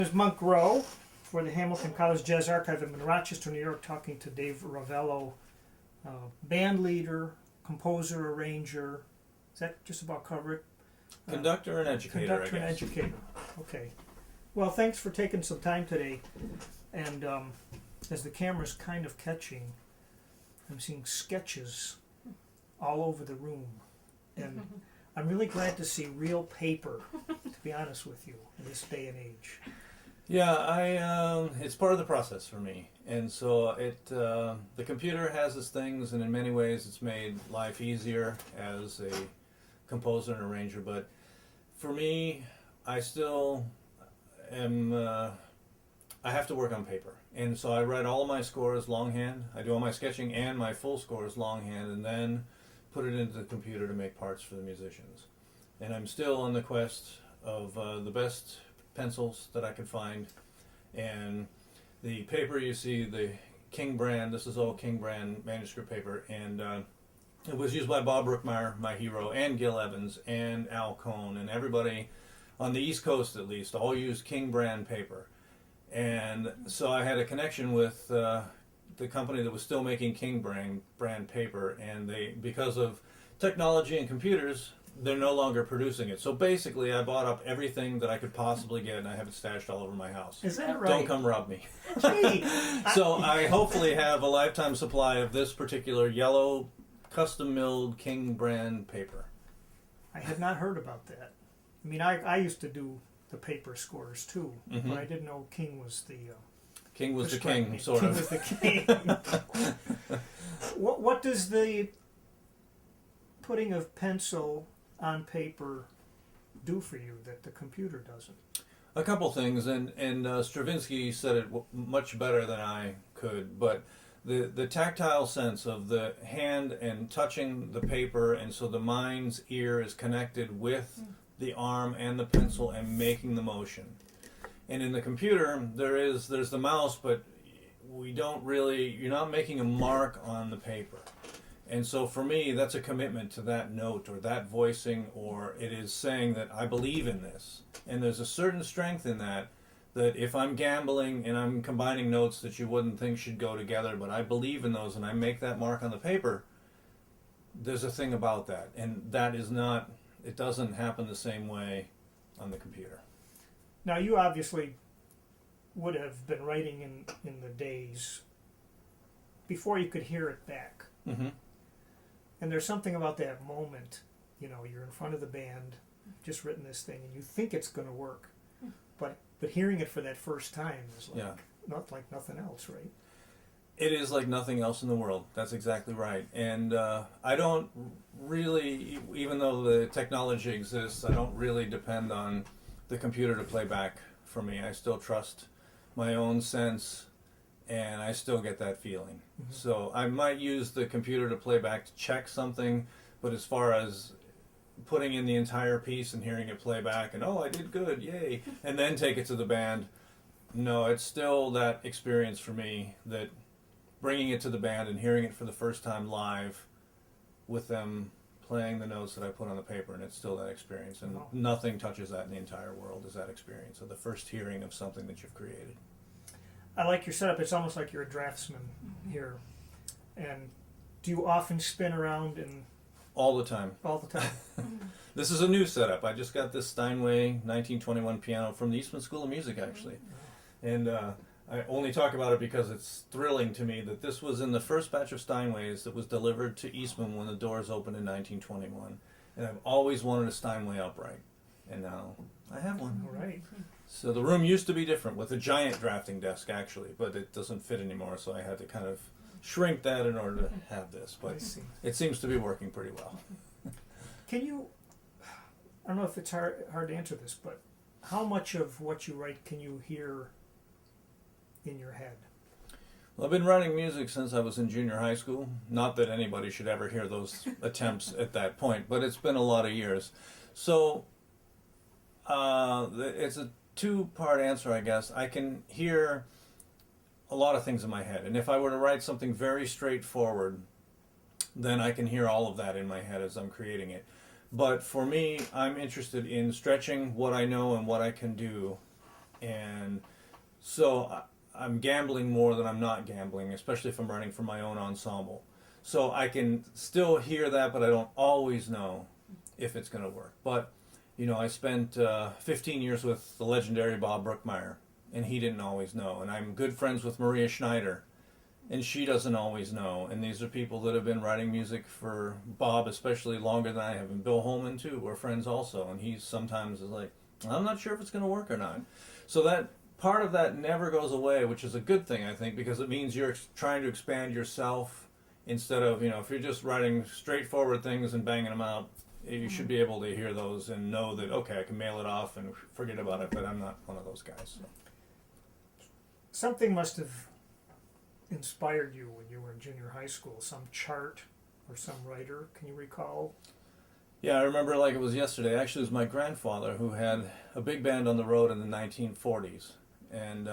Is Monk Rowe for the Hamilton College Jazz Archive. I'm in Rochester, New York, talking to Dave Rivello, band leader, composer, arranger. Does that just about cover it? Conductor and educator, Conductor and educator. Okay. Well, thanks for taking some time today. And as the camera's kind of catching, I'm seeing sketches all over the room. And I'm really glad to see real paper, to be honest with you, in this day and age. Yeah, it's part of the process for me, and so the computer has its things, and in many ways it's made life easier as a composer and arranger. But for me, I still am. I have to work on paper, and so I write all of my scores longhand. I do all my sketching and my full scores longhand, and then put it into the computer to make parts for the musicians. And I'm still on the quest of the best pencils that I could find, and the paper you see, the King brand, this is all King brand manuscript paper, and it was used by Bob Brookmeyer, my hero, and Gil Evans, and Al Cohn, and everybody on the East Coast at least, all used King brand paper. And so I had a connection with the company that was still making King brand paper, and they, because of technology and computers, they're no longer producing it. So basically, I bought up everything that I could possibly get, and I have it stashed all over my house. Is that right? Don't come rob me. Gee, So I hopefully have a lifetime supply of this particular yellow, custom-milled King brand paper. I had not heard about that. I mean, I used to do the paper scores too, but I didn't know King was the King was the prescribed king, name. sort King of. was the king. What does the putting of pencil on paper do for you that the computer doesn't? A couple things, and Stravinsky said it much better than I could, but the tactile sense of the hand and touching the paper, and so the mind's ear is connected with the arm and the pencil and making the motion. And in the computer, there's the mouse, but we don't really, you're not making a mark on the paper. And so for me, that's a commitment to that note or that voicing, or it is saying that I believe in this. And there's a certain strength in that if I'm gambling and I'm combining notes that you wouldn't think should go together, but I believe in those and I make that mark on the paper, there's a thing about that. And that is not, it doesn't happen the same way on the computer. Now, you obviously would have been writing in the days before you could hear it back. Mm-hmm. And there's something about that moment, you know, you're in front of the band, just written this thing, and you think it's going to work. But hearing it for that first time is not like nothing else, right? It is like nothing else in the world. That's exactly right. And I don't really, even though the technology exists, I don't really depend on the computer to play back for me. I still trust my own sense, and I still get that feeling. Mm-hmm. So I might use the computer to play back to check something, but as far as putting in the entire piece and hearing it play back and, oh, I did good, yay, and then take it to the band, no, it's still that experience for me, that bringing it to the band and hearing it for the first time live with them playing the notes that I put on the paper, and it's still that experience. And nothing touches that in the entire world, is that experience of the first hearing of something that you've created. I like your setup. It's almost like you're a draftsman here. And do you often spin around and... All the time. All the time. This is a new setup. I just got this Steinway 1921 piano from the Eastman School of Music, actually. And I only talk about it because it's thrilling to me that this was in the first batch of Steinways that was delivered to Eastman when the doors opened in 1921. And I've always wanted a Steinway upright. And now I have one. All right. So the room used to be different with a giant drafting desk, actually, but it doesn't fit anymore, so I had to kind of shrink that in order to have this. But it seems to be working pretty well. Can you, I don't know if it's hard to answer this, but how much of what you write can you hear in your head? Well, I've been writing music since I was in junior high school. Not that anybody should ever hear those attempts at that point, but it's been a lot of years. So it's a two-part answer, I guess. I can hear a lot of things in my head, and if I were to write something very straightforward, then I can hear all of that in my head as I'm creating it. But for me, I'm interested in stretching what I know and what I can do And so I'm gambling more than I'm not gambling, especially if I'm writing for my own ensemble. So I can still hear that, but I don't always know if it's going to work. But, I spent 15 years with the legendary Bob Brookmeyer, and he didn't always know. And I'm good friends with Maria Schneider, and she doesn't always know. And these are people that have been writing music for Bob especially longer than I have. And Bill Holman too, we're friends also, and he sometimes is like, I'm not sure if it's going to work or not. So that part of that never goes away, which is a good thing, I think, because it means you're trying to expand yourself instead of, if you're just writing straightforward things and banging them out, you should be able to hear those and know that, okay, I can mail it off and forget about it, but I'm not one of those guys. So. Something must have inspired you when you were in junior high school, some chart or some writer, can you recall? Yeah, I remember like it was yesterday. Actually, it was my grandfather who had a big band on the road in the 1940s. And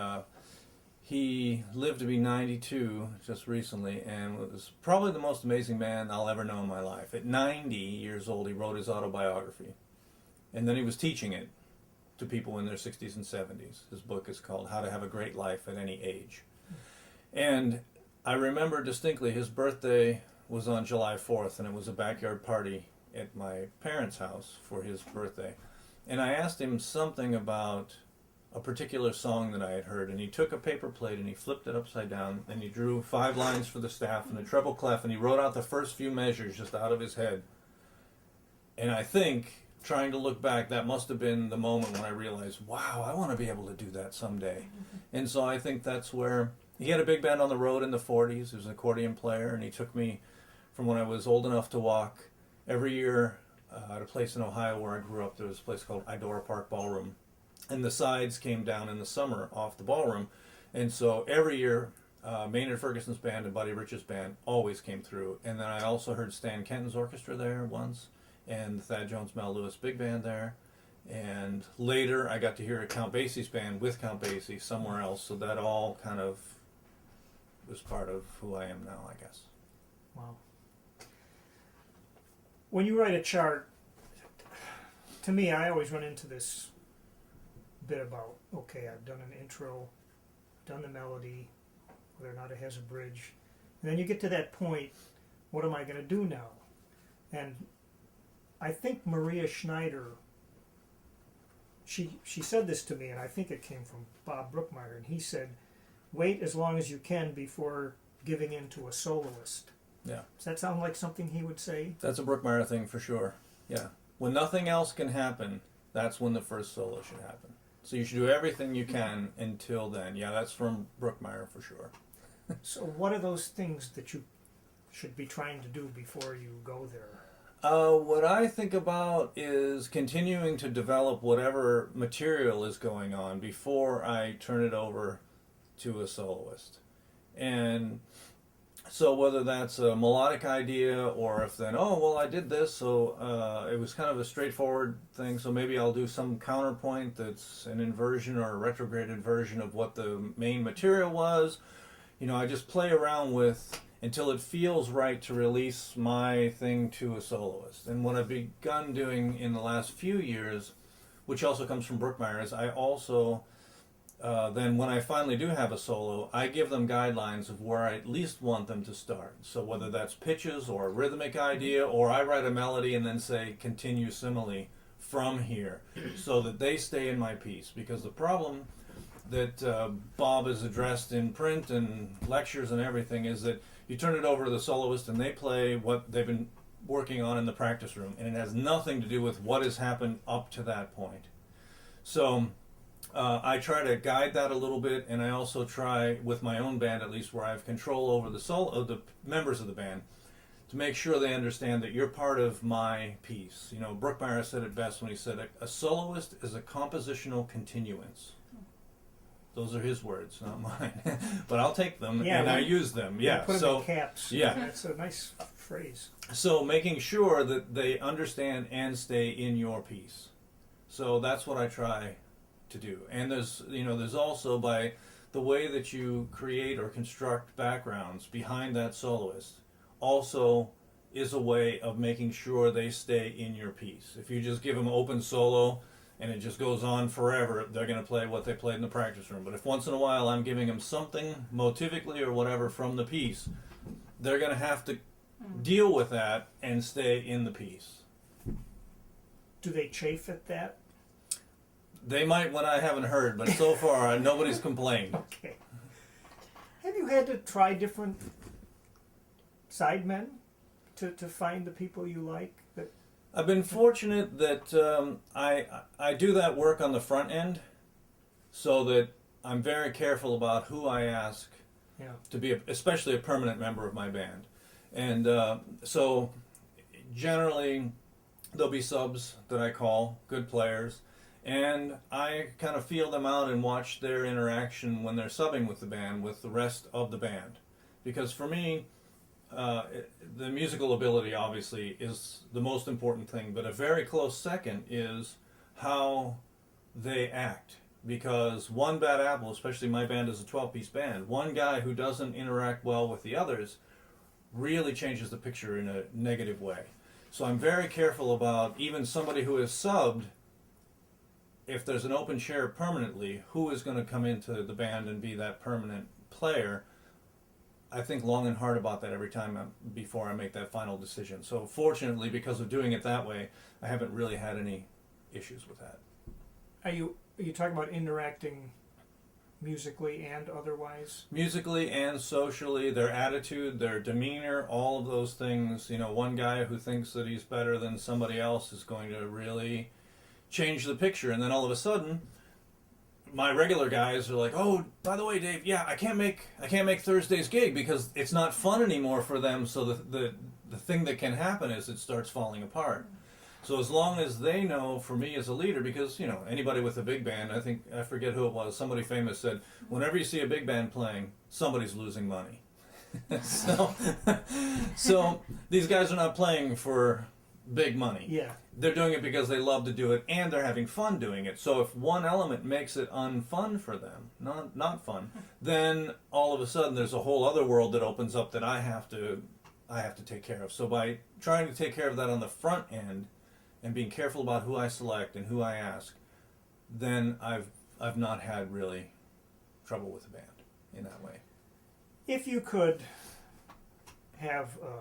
he lived to be 92 just recently and was probably the most amazing man I'll ever know in my life. At 90 years old, he wrote his autobiography. And then he was teaching it to people in their 60s and 70s. His book is called How to Have a Great Life at Any Age. And I remember distinctly his birthday was on July 4th, and it was a backyard party at my parents' house for his birthday. And I asked him something about a particular song that I had heard, and he took a paper plate and he flipped it upside down, and he drew 5 lines for the staff and a treble clef, and he wrote out the first few measures just out of his head. And I think, trying to look back, that must have been the moment when I realized, wow, I want to be able to do that someday. And so I think that's where he had a big band on the road in the 40s. He was an accordion player, and he took me from when I was old enough to walk every year at a place in Ohio where I grew up. There was a place called Idora Park Ballroom, and the sides came down in the summer off the ballroom. And so every year, Maynard Ferguson's band and Buddy Rich's band always came through. And then I also heard Stan Kenton's orchestra there once, and the Thad Jones-Mel Lewis big band there. And later I got to hear Count Basie's band with Count Basie somewhere else. So that all kind of was part of who I am now, I guess. Wow. When you write a chart, to me, I always run into this bit about, okay, I've done an intro, done the melody, whether or not it has a bridge, and then you get to that point, what am I going to do now? And I think Maria Schneider, she said this to me, and I think it came from Bob Brookmeyer, and he said, wait as long as you can before giving in to a soloist. Yeah. Does that sound like something he would say? That's a Brookmeyer thing for sure. Yeah. When nothing else can happen, that's when the first solo should happen. So you should do everything you can until then. Yeah, that's from Brookmeyer for sure. So what are those things that you should be trying to do before you go there? What I think about is continuing to develop whatever material is going on before I turn it over to a soloist. And so whether that's a melodic idea, or if then, oh, well, I did this, so it was kind of a straightforward thing, so maybe I'll do some counterpoint that's an inversion or a retrograded version of what the main material was. I just play around with until it feels right to release my thing to a soloist. And what I've begun doing in the last few years, which also comes from Brookmeyer, is I also then when I finally do have a solo, I give them guidelines of where I at least want them to start. So whether that's pitches or a rhythmic idea, or I write a melody and then say continue simile from here, so that they stay in my piece. Because the problem that Bob has addressed in print and lectures and everything is that you turn it over to the soloist and they play what they've been working on in the practice room, and it has nothing to do with what has happened up to that point. So I try to guide that a little bit, and I also try with my own band, at least, where I have control over the members of the band, to make sure they understand that you're part of my piece. Brookmeyer said it best when he said a soloist is a compositional continuance. Those are his words, not mine. But I'll take them, and I use them. Yeah, put them in caps. Yeah, that's a nice phrase. So making sure that they understand and stay in your piece. So that's what I try to do. And there's also, by the way that you create or construct backgrounds behind that soloist, also is a way of making sure they stay in your piece. If you just give them open solo and it just goes on forever, they're going to play what they played in the practice room. But if once in a while I'm giving them something motivically or whatever from the piece, they're going to have to deal with that and stay in the piece. Do they chafe at that? They might when I haven't heard, but so far nobody's complained. Okay. Have you had to try different sidemen to find the people you like? That I've been fortunate that I do that work on the front end, so that I'm very careful about who I ask to be, especially a permanent member of my band. And so generally there'll be subs that I call, good players, and I kind of feel them out and watch their interaction when they're subbing with the band, with the rest of the band. Because for me, the musical ability obviously is the most important thing, but a very close second is how they act. Because one bad apple, especially my band is a 12-piece band, one guy who doesn't interact well with the others really changes the picture in a negative way. So I'm very careful about even somebody who is subbed, if there's an open chair permanently, who is going to come into the band and be that permanent player. I think long and hard about that every time before I make that final decision. So fortunately, because of doing it that way, I haven't really had any issues with that. Are you talking about interacting musically and otherwise? Musically and socially, their attitude, their demeanor, all of those things. You know, one guy who thinks that he's better than somebody else is going to really change the picture, and then all of a sudden my regular guys are like, oh, by the way, Dave, yeah, I can't make Thursday's gig because it's not fun anymore for them. So the thing that can happen is it starts falling apart. So as long as they know, for me as a leader, because, you know, anybody with a big band, I forget who it was, somebody famous said, whenever you see a big band playing, somebody's losing money. So these guys are not playing for big money. Yeah. They're doing it because they love to do it and they're having fun doing it. So if one element makes it unfun for them, not fun, then all of a sudden there's a whole other world that opens up that I have to take care of. So by trying to take care of that on the front end and being careful about who I select and who I ask, then I've not had really trouble with the band in that way. If you could have a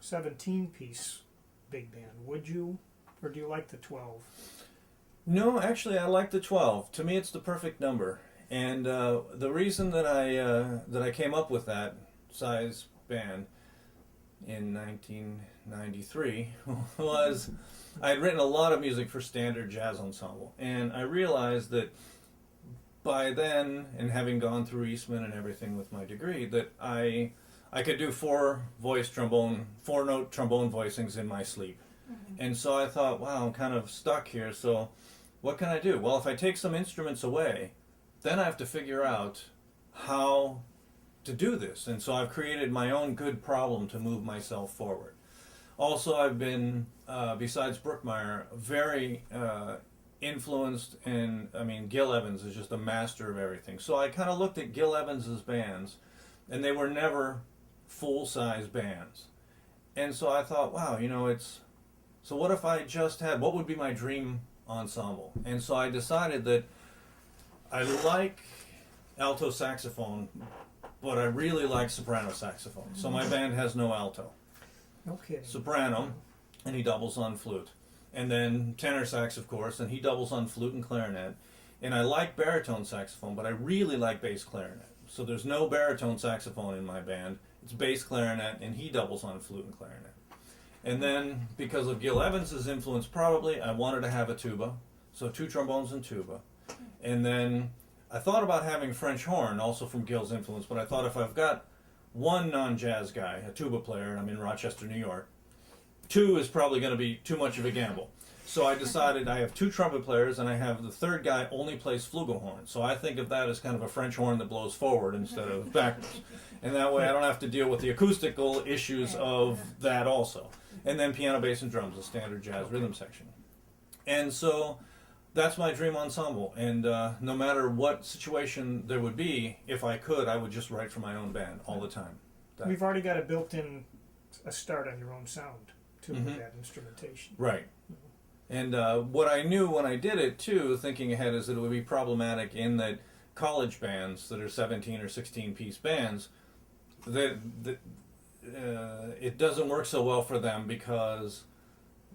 17-piece big band, would you? Or do you like the 12? No, actually, I like the 12. To me, it's the perfect number. And the reason that I came up with that size band in 1993 was I had written a lot of music for standard jazz ensemble, and I realized that by then, and having gone through Eastman and everything with my degree, that I could do 4-note trombone voicings in my sleep. And so I thought, wow, I'm kind of stuck here, so what can I do? Well, if I take some instruments away, then I have to figure out how to do this. And so I've created my own good problem to move myself forward. Also, I've been, besides Brookmeyer, very influenced, and I mean, Gil Evans is just a master of everything. So I kind of looked at Gil Evans's bands, and they were never full-size bands. And so I thought, wow, you know, so what if I just had, what would be my dream ensemble? And so I decided that I like alto saxophone, but I really like soprano saxophone. So my band has no alto. Okay. Soprano, and he doubles on flute. And then tenor sax, of course, and he doubles on flute and clarinet. And I like baritone saxophone, but I really like bass clarinet. So there's no baritone saxophone in my band. It's bass clarinet, and he doubles on flute and clarinet. And then, because of Gil Evans's influence, probably, I wanted to have a tuba. So 2 trombones and tuba. And then I thought about having French horn, also from Gil's influence, but I thought if I've got one non-jazz guy, a tuba player, and I'm in Rochester, New York, 2 is probably going to be too much of a gamble. So I decided I have 2 trumpet players, and I have the third guy only plays flugelhorn. So I think of that as kind of a French horn that blows forward instead of backwards. And that way I don't have to deal with the acoustical issues of that also. And then piano, bass, and drums, a standard jazz rhythm section. And so that's my dream ensemble. And no matter what situation there would be, if I could, I would just write for my own band all the time. We've already got a built-in start on your own sound, too, with that instrumentation. Right. And what I knew when I did it, too, thinking ahead, is that it would be problematic in that college bands that are 17 or 16-piece bands, that it doesn't work so well for them, because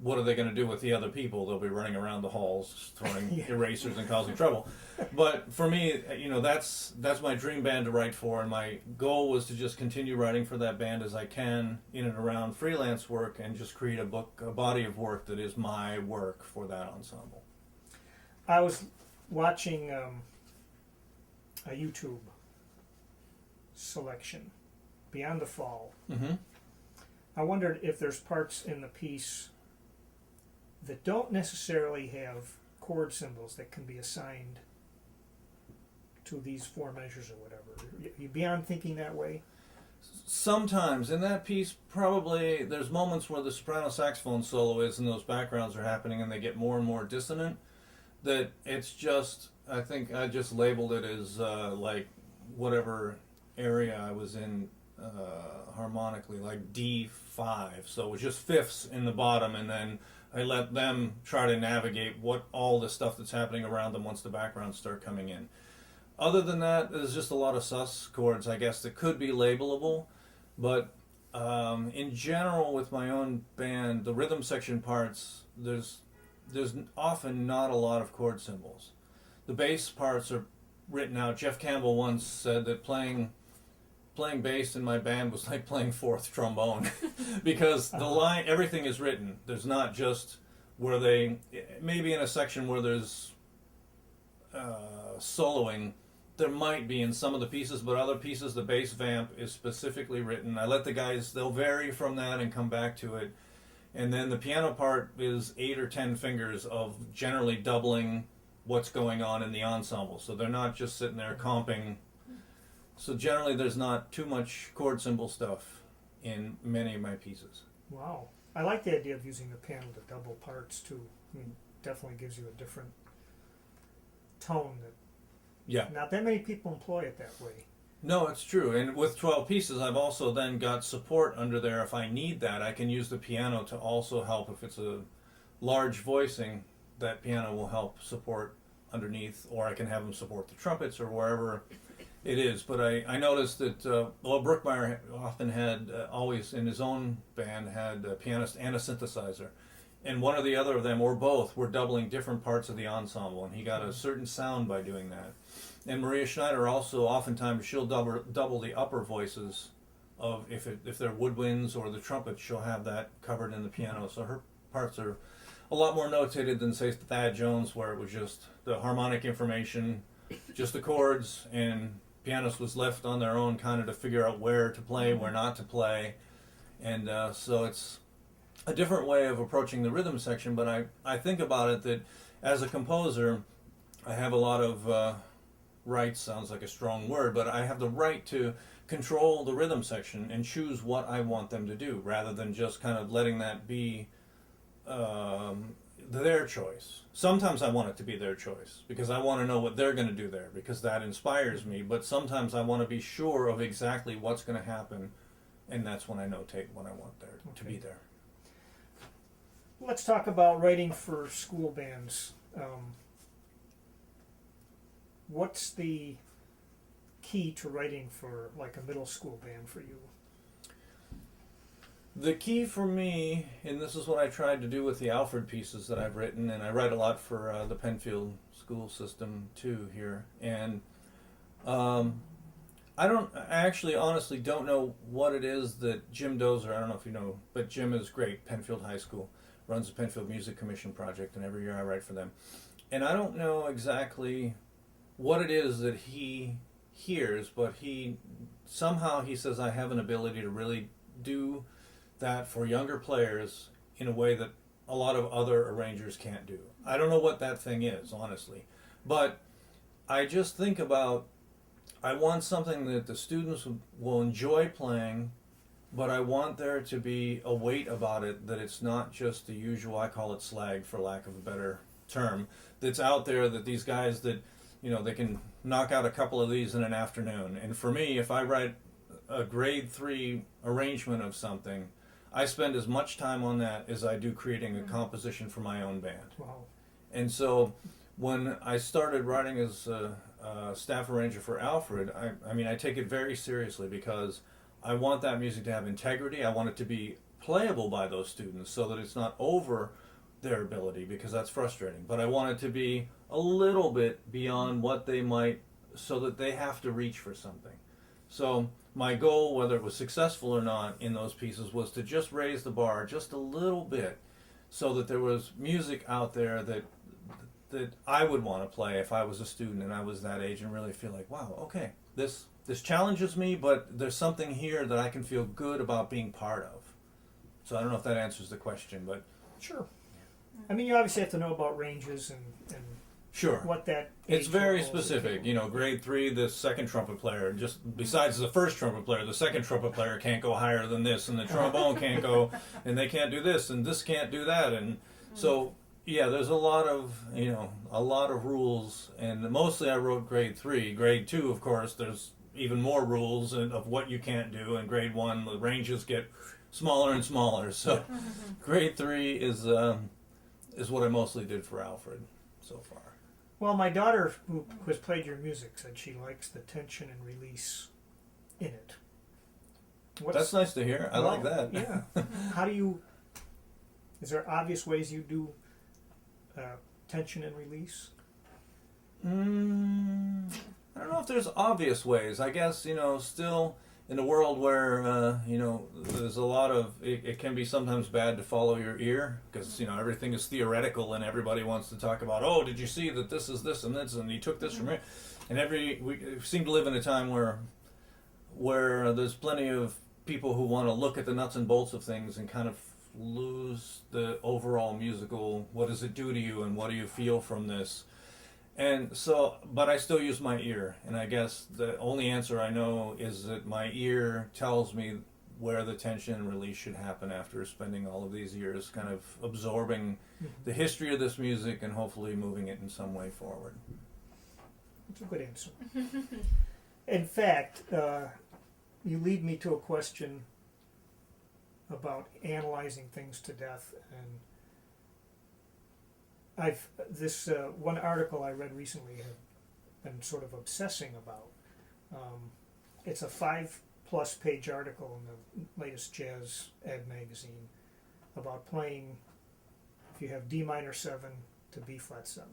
what are they going to do with the other people? They'll be running around the halls throwing erasers and causing trouble. But for me, that's my dream band to write for, and my goal was to just continue writing for that band as I can in and around freelance work, and just create a body of work that is my work for that ensemble. I was watching a YouTube selection, Beyond the Fall. Mm-hmm. I wondered if there's parts in the piece that don't necessarily have chord symbols that can be assigned to these 4 measures or whatever. You beyond thinking that way? Sometimes in that piece, probably there's moments where the soprano saxophone solo is and those backgrounds are happening and they get more and more dissonant, that it's just, I think I just labeled it as like whatever area I was in harmonically, like D5. So it was just fifths in the bottom, and then I let them try to navigate what all the stuff that's happening around them once the backgrounds start coming in. Other than that, there's just a lot of sus chords, I guess, that could be labelable. But in general, with my own band, the rhythm section parts, there's often not a lot of chord symbols. The bass parts are written out. Jeff Campbell once said that playing bass in my band was like playing fourth trombone, because the line, everything is written. There's not just where they, maybe in a section where there's soloing, there might be in some of the pieces, but other pieces the bass vamp is specifically written. I let the guys, they'll vary from that and come back to it. And then the piano part is 8 or 10 fingers of generally doubling what's going on in the ensemble. So they're not just sitting there comping. So generally there's not too much chord symbol stuff in many of my pieces. Wow. I like the idea of using the piano to double parts too. I mean, definitely gives you a different tone that not that many people employ it that way. No, it's true. And with 12 pieces, I've also then got support under there. If I need that, I can use the piano to also help. If it's a large voicing, that piano will help support underneath, or I can have them support the trumpets or wherever it is. But I noticed that Bob Brookmeyer often had, always in his own band, had a pianist and a synthesizer. And one or the other of them, or both, were doubling different parts of the ensemble, and he got a certain sound by doing that. And Maria Schneider also, oftentimes, she'll double the upper voices of, if they're woodwinds or the trumpet, she'll have that covered in the piano. So her parts are a lot more notated than, say, Thad Jones, where it was just the harmonic information, just the chords, and pianist was left on their own kind of to figure out where to play, where not to play. And so it's a different way of approaching the rhythm section, but I think about it that as a composer, I have a lot of rights, sounds like a strong word, but I have the right to control the rhythm section and choose what I want them to do, rather than just kind of letting that be their choice. Sometimes I want it to be their choice, because I want to know what they're going to do there, because that inspires me, but sometimes I want to be sure of exactly what's going to happen, and that's when I notate what I want there to be there. Let's talk about writing for school bands. What's the key to writing for like a middle school band for you? The key for me, and this is what I tried to do with the Alfred pieces that I've written, and I write a lot for the Penfield school system too here, and I actually honestly don't know what it is that Jim Dozer, I don't know if you know, but Jim is great, Penfield High School, runs the Penfield Music Commission project, and every year I write for them. And I don't know exactly what it is that he hears, but he says I have an ability to really do that for younger players in a way that a lot of other arrangers can't do. I don't know what that thing is, honestly. But I just think about, I want something that the students will enjoy playing, but I want there to be a weight about it, that it's not just the usual, I call it slag for lack of a better term, that's out there, that these guys that, they can knock out a couple of these in an afternoon. And for me, if I write a grade 3 arrangement of something, I spend as much time on that as I do creating a composition for my own band. Wow. And so when I started writing as a staff arranger for Alfred, I mean, I take it very seriously because I want that music to have integrity. I want it to be playable by those students so that it's not over their ability, because that's frustrating. But I want it to be a little bit beyond what they might, so that they have to reach for something. So my goal, whether it was successful or not in those pieces, was to just raise the bar just a little bit so that there was music out there that I would want to play if I was a student and I was that age, and really feel like, wow, okay, this challenges me, but there's something here that I can feel good about being part of. So I don't know if that answers the question, but Sure. I mean, you obviously have to know about ranges and sure. what that It's age very level is. specific. You know, grade 3, the second trumpet player, just besides the first trumpet player, the second trumpet player can't go higher than this, and the trombone can't go, and they can't do this, and this can't do that. And so, yeah, there's a lot of rules, and mostly I wrote grade 3. Grade 2, of course, there's even more rules of what you can't do, and grade 1, the ranges get smaller and smaller. So grade 3 is what I mostly did for Alfred so far. Well, my daughter, who has played your music, said she likes the tension and release in it. That's nice to hear. I like that. Yeah. How do you? Is there obvious ways you do tension and release? I don't know if there's obvious ways. I guess, still in a world where, there's a lot of, it can be sometimes bad to follow your ear, because, everything is theoretical and everybody wants to talk about, oh, did you see that this is this and this, and you took this from here? And we seem to live in a time where there's plenty of people who want to look at the nuts and bolts of things and kind of lose the overall musical, what does it do to you and what do you feel from this? And so, but I still use my ear, and I guess the only answer I know is that my ear tells me where the tension and release should happen after spending all of these years kind of absorbing the history of this music and hopefully moving it in some way forward. That's a good answer. In fact, you lead me to a question about analyzing things to death, and this one article I read recently have been sort of obsessing about. It's a 5+ page article in the latest Jazz Ed magazine about playing, if you have D minor 7 to B flat 7,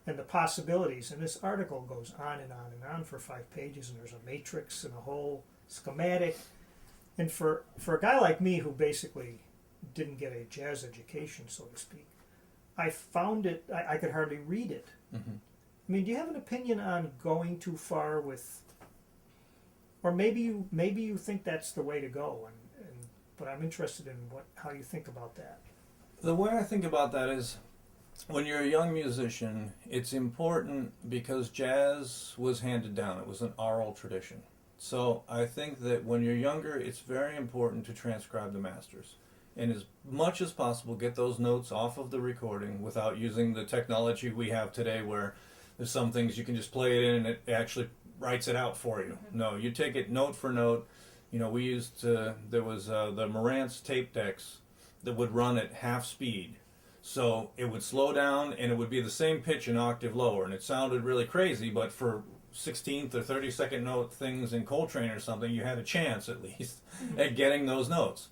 and the possibilities. And this article goes on and on and on for 5 pages, and there's a matrix and a whole schematic. And for a guy like me, who basically didn't get a jazz education, so to speak, I found it, I could hardly read it. Mm-hmm. I mean, do you have an opinion on going too far with, or maybe you think that's the way to go, but I'm interested in how you think about that. The way I think about that is, when you're a young musician, it's important because jazz was handed down. It was an oral tradition. So I think that when you're younger, it's very important to transcribe the masters. And as much as possible, get those notes off of the recording without using the technology we have today, where there's some things you can just play it in and it actually writes it out for you. No, you take it note for note. We used, there was the Marantz tape decks that would run at half speed. So it would slow down and it would be the same pitch an octave lower. And it sounded really crazy, but for 16th or 32nd note things in Coltrane or something, you had a chance at least at getting those notes.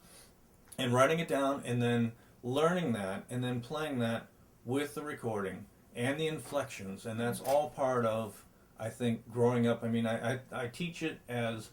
And writing it down and then learning that and then playing that with the recording and the inflections. And that's all part of, I think, growing up. I mean, I teach it as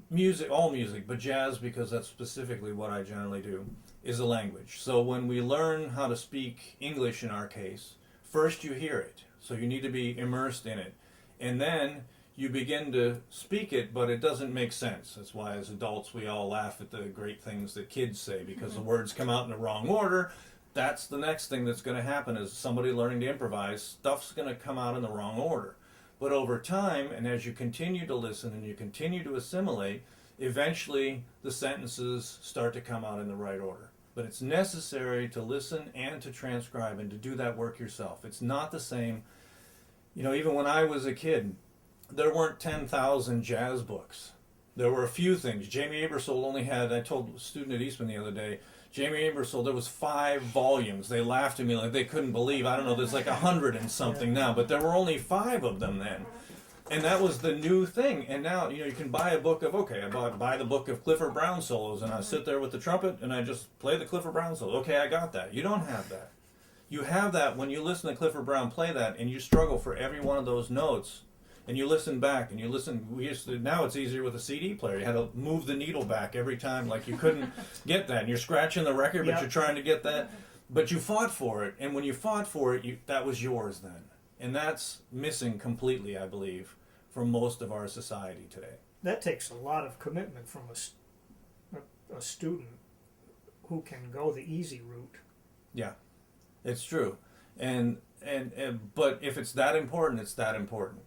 music, all music, but jazz, because that's specifically what I generally do, is a language. So when we learn how to speak English in our case, first you hear it. So you need to be immersed in it. And then you begin to speak it, but it doesn't make sense. That's why as adults we all laugh at the great things that kids say, because the words come out in the wrong order. That's the next thing that's going to happen, is somebody learning to improvise, stuff's going to come out in the wrong order. But over time, and as you continue to listen and you continue to assimilate, eventually the sentences start to come out in the right order. But it's necessary to listen and to transcribe and to do that work yourself. It's not the same. Even when I was a kid, there weren't 10,000 jazz books. There were a few things. Jamie Aebersold only had, I told a student at Eastman the other day, Jamie Aebersold, there was 5 volumes. They laughed at me like they couldn't believe, I don't know, there's like 100 and something now, but there were only 5 of them then. And that was the new thing. And now, you can buy a book of, okay, buy the book of Clifford Brown solos, and I sit there with the trumpet, and I just play the Clifford Brown solo. Okay, I got that. You don't have that. You have that when you listen to Clifford Brown play that, and you struggle for every one of those notes, and you listen back, and you listen. Now it's easier with a CD player. You had to move the needle back every time, like you couldn't get that. And you're scratching the record, but you're trying to get that. But you fought for it, and when you fought for it, that was yours then. And that's missing completely, I believe, from most of our society today. That takes a lot of commitment from a student who can go the easy route. Yeah, it's true. And but if it's that important, it's that important.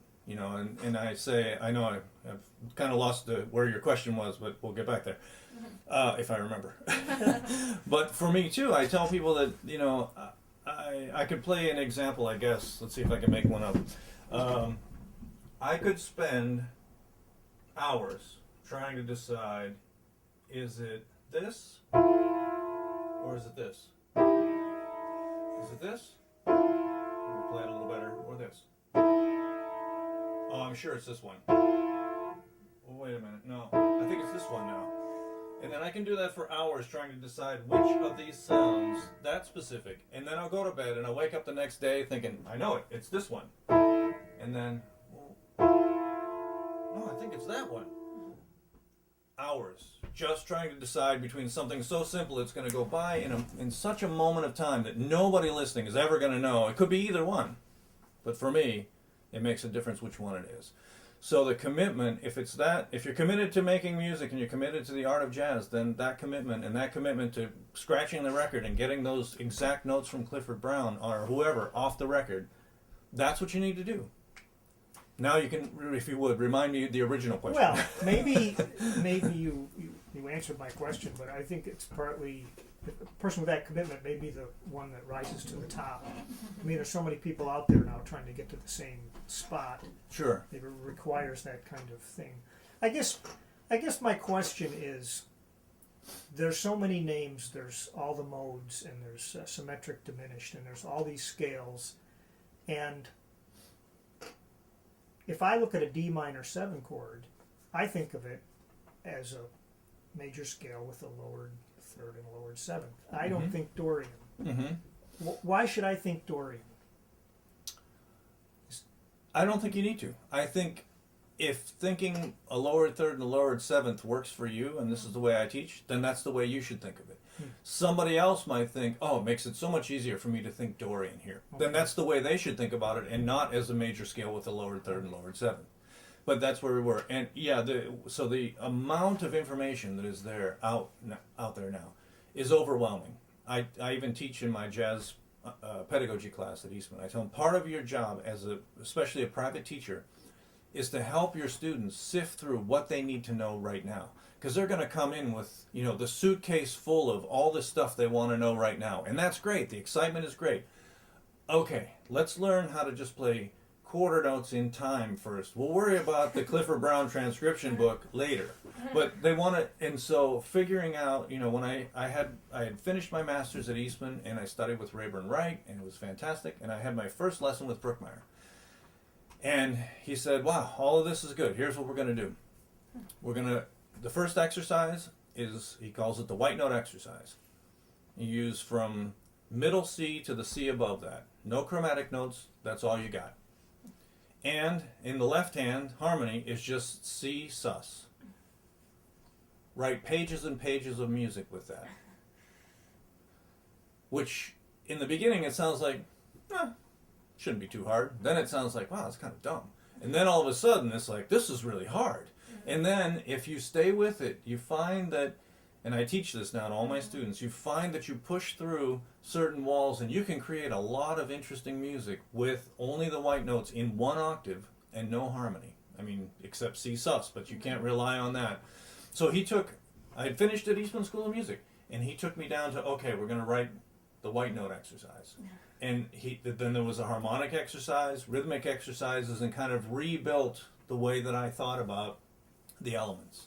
And I say, I know I've kind of lost where your question was, but we'll get back there, if I remember. But for me too, I tell people that, I could play an example, I guess. Let's see if I can make one up. I could spend hours trying to decide, is it this or is it this? Is it this? Let me play it a little better, or this? Oh, I'm sure it's this one. Oh, wait a minute. No, I think it's this one now. And then I can do that for hours trying to decide which of these sounds, that specific. And then I'll go to bed and I'll wake up the next day thinking, I know it, it's this one. And then, no, I think it's that one. Hours just trying to decide between something so simple it's going to go by in such a moment of time that nobody listening is ever going to know. It could be either one. But for me, it makes a difference which one it is. So the commitment, if you're committed to making music and you're committed to the art of jazz, then that commitment to scratching the record and getting those exact notes from Clifford Brown or whoever off the record, that's what you need to do. Now you can, if you would, remind me of the original question. Well, maybe you answered my question, but I think it's partly the person with that commitment may be the one that rises to the top. I mean, there's so many people out there now trying to get to the same spot. Sure. It requires that kind of thing. I guess my question is, there's so many names, there's all the modes, and there's symmetric diminished, and there's all these scales, and if I look at a D minor 7 chord, I think of it as a major scale with a lowered 3rd and a lowered 7th. I don't think Dorian. Mm-hmm. Why should I think Dorian? I don't think you need to. I think if thinking a lowered 3rd and a lowered 7th works for you, and this is the way I teach, then that's the way you should think of it. Somebody else might think, oh, it makes it so much easier for me to think Dorian here. Okay. Then that's the way they should think about it, and not as a major scale with a lowered 3rd and lowered 7th. But that's where we were. And yeah, so the amount of information that is there out there now is overwhelming. I even teach in my jazz pedagogy class at Eastman. I tell them part of your job as especially a private teacher is to help your students sift through what they need to know right now. Because they're going to come in with, the suitcase full of all the stuff they want to know right now. And that's great. The excitement is great. Okay, let's learn how to just play quarter notes in time first. We'll worry about the Clifford Brown transcription book later. But they want to, and so figuring out, when I had finished my master's at Eastman and I studied with Rayburn Wright, and it was fantastic, and I had my first lesson with Brookmeyer. And he said, wow, all of this is good. Here's what we're going to do. The first exercise is, he calls it the white note exercise. You use from middle C to the C above that. No chromatic notes, that's all you got. And in the left hand, harmony is just C sus. Write pages and pages of music with that. Which, in the beginning, it sounds like, shouldn't be too hard. Then it sounds like, wow, that's kind of dumb. And then all of a sudden, it's like, this is really hard. And then, if you stay with it, you find that, and I teach this now to all my students, you find that you push through certain walls and you can create a lot of interesting music with only the white notes in one octave and no harmony. I mean, except C sus, but you can't rely on that. So I had finished at Eastman School of Music, and he took me down to, okay, we're going to write the white note exercise. And then there was a harmonic exercise, rhythmic exercises, and kind of rebuilt the way that I thought about the elements.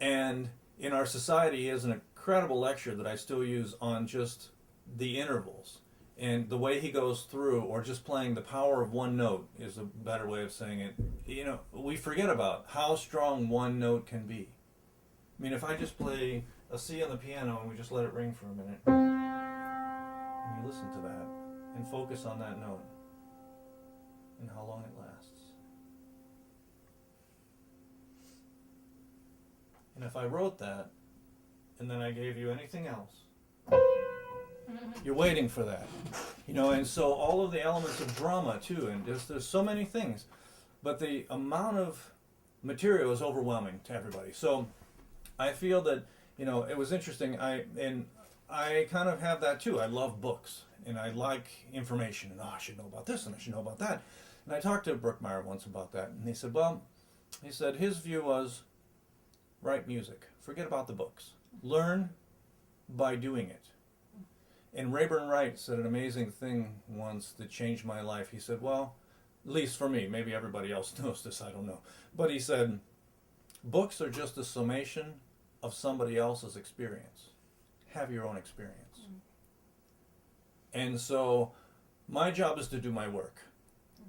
And in our society, he has an incredible lecture that I still use on just the intervals. And the way he goes through, or just playing the power of one note is a better way of saying it. You know, we forget about how strong one note can be. I mean, if I just play a C on the piano and we just let it ring for a minute, and you listen to that and focus on that note and how long it lasts. And if I wrote that and then I gave you anything else, you're waiting for that, you know. And so all of the elements of drama too, and there's so many things, but the amount of material is overwhelming to everybody. So I feel that, you know, it was interesting. I kind of have that too. I love books and I like information, and I should know about this and I should know about that. And I talked to Brookmeyer once about that, and he said, well, he said his view was, write music, forget about the books, learn by doing it. And Rayburn Wright said an amazing thing once that changed my life. He said, well, at least for me, maybe everybody else knows this, I don't know. But he said, books are just a summation of somebody else's experience. Have your own experience. And so my job is to do my work.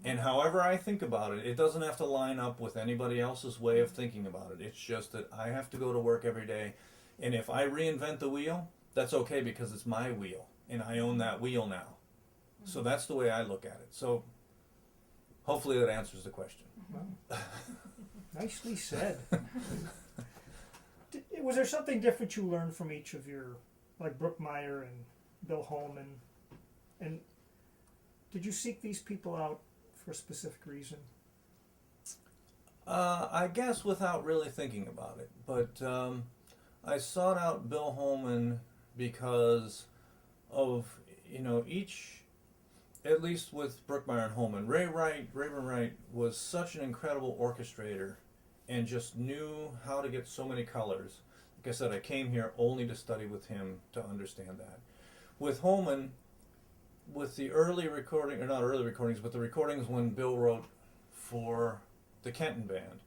And however I think about it, it doesn't have to line up with anybody else's way of thinking about it. It's just that I have to go to work every day. And if I reinvent the wheel, that's okay, because it's my wheel. And I own that wheel now. So that's the way I look at it. So hopefully that answers the question. Well, nicely said. Was there something different you learned from each of your, like Brookmeyer and Bill Holman? And did you seek these people out for a specific reason? I guess without really thinking about it. But I sought out Bill Holman because of, you know, each, at least with Brookmeyer and Holman, Rayburn Wright was such an incredible orchestrator and just knew how to get so many colors. Like I said, I came here only to study with him to understand that. With Holman, with the early recording, or not early recordings, but the recordings when Bill wrote for the Kenton Band,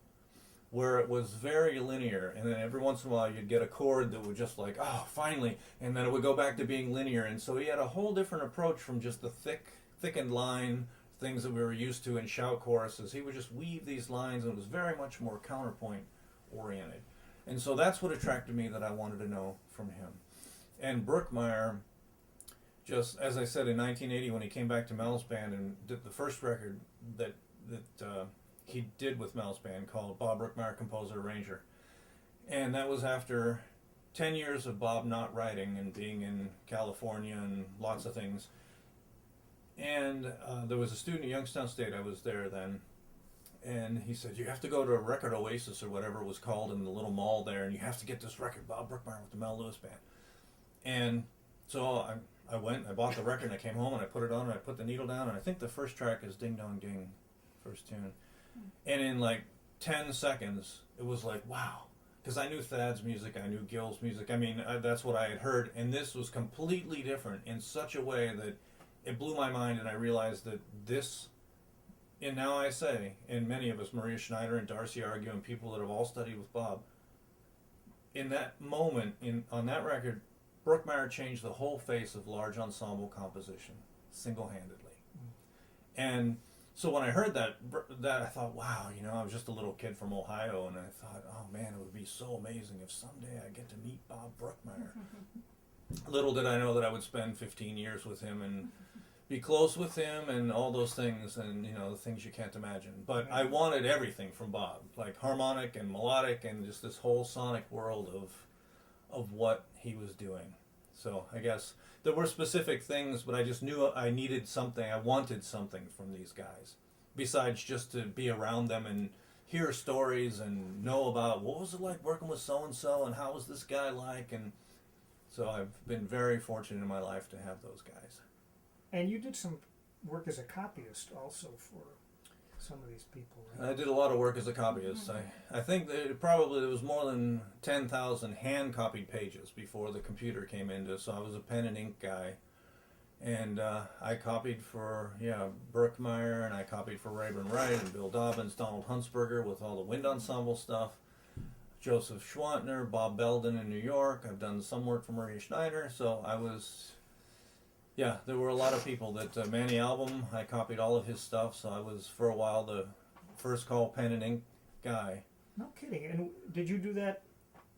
where it was very linear, and then every once in a while you'd get a chord that would just like, oh, finally, and then it would go back to being linear. And so he had a whole different approach from just the thickened line things that we were used to in shout choruses. He would just weave these lines, and it was very much more counterpoint oriented. And so that's what attracted me, that I wanted to know from him. And Brookmeyer, just as I said, in 1980 when he came back to Mel's band and did the first record that he did with Mel's band, called Bob Brookmeyer Composer Arranger. And that was after 10 years of Bob not writing and being in California and lots of things. And there was a student at Youngstown State, I was there then, and he said, you have to go to a Record Oasis or whatever it was called in the little mall there, and you have to get this record, Bob Brookmeyer with the Mel Lewis Band. And so I went, I bought the record, and I came home, and I put it on, and I put the needle down, and I think the first track is Ding Dong Ding, first tune. And in like 10 seconds, it was like, wow. Because I knew Thad's music, I knew Gil's music. I mean, that's what I had heard. And this was completely different in such a way that it blew my mind. And I realized that this, and now I say, and many of us, Maria Schneider and Darcy Argue, and people that have all studied with Bob, in that moment, on that record, Brookmeyer changed the whole face of large ensemble composition, single-handedly. And so when I heard that I thought, wow, you know, I was just a little kid from Ohio, and I thought, oh man, it would be so amazing if someday I get to meet Bob Brookmeyer. Little did I know that I would spend 15 years with him and be close with him and all those things, and, you know, the things you can't imagine. But I wanted everything from Bob, like harmonic and melodic and just this whole sonic world of what he was doing. So I guess there were specific things, but I just knew I needed something. I wanted something from these guys, besides just to be around them and hear stories and know about what was it like working with so-and-so and how was this guy like. And so I've been very fortunate in my life to have those guys. And you did some work as a copyist also for some of these people, right? I did a lot of work as a copyist. I think that there was more than 10,000 hand-copied pages before the computer came into, so I was a pen and ink guy. And I copied for, Brookmeyer, and I copied for Rayburn Wright and Bill Dobbins, Donald Huntsberger with all the wind ensemble stuff. Joseph Schwantner, Bob Belden in New York. I've done some work for Maria Schneider. So I was, yeah, there were a lot of people that Manny Album, I copied all of his stuff. So I was for a while the first call pen and ink guy. No kidding. And did you do that?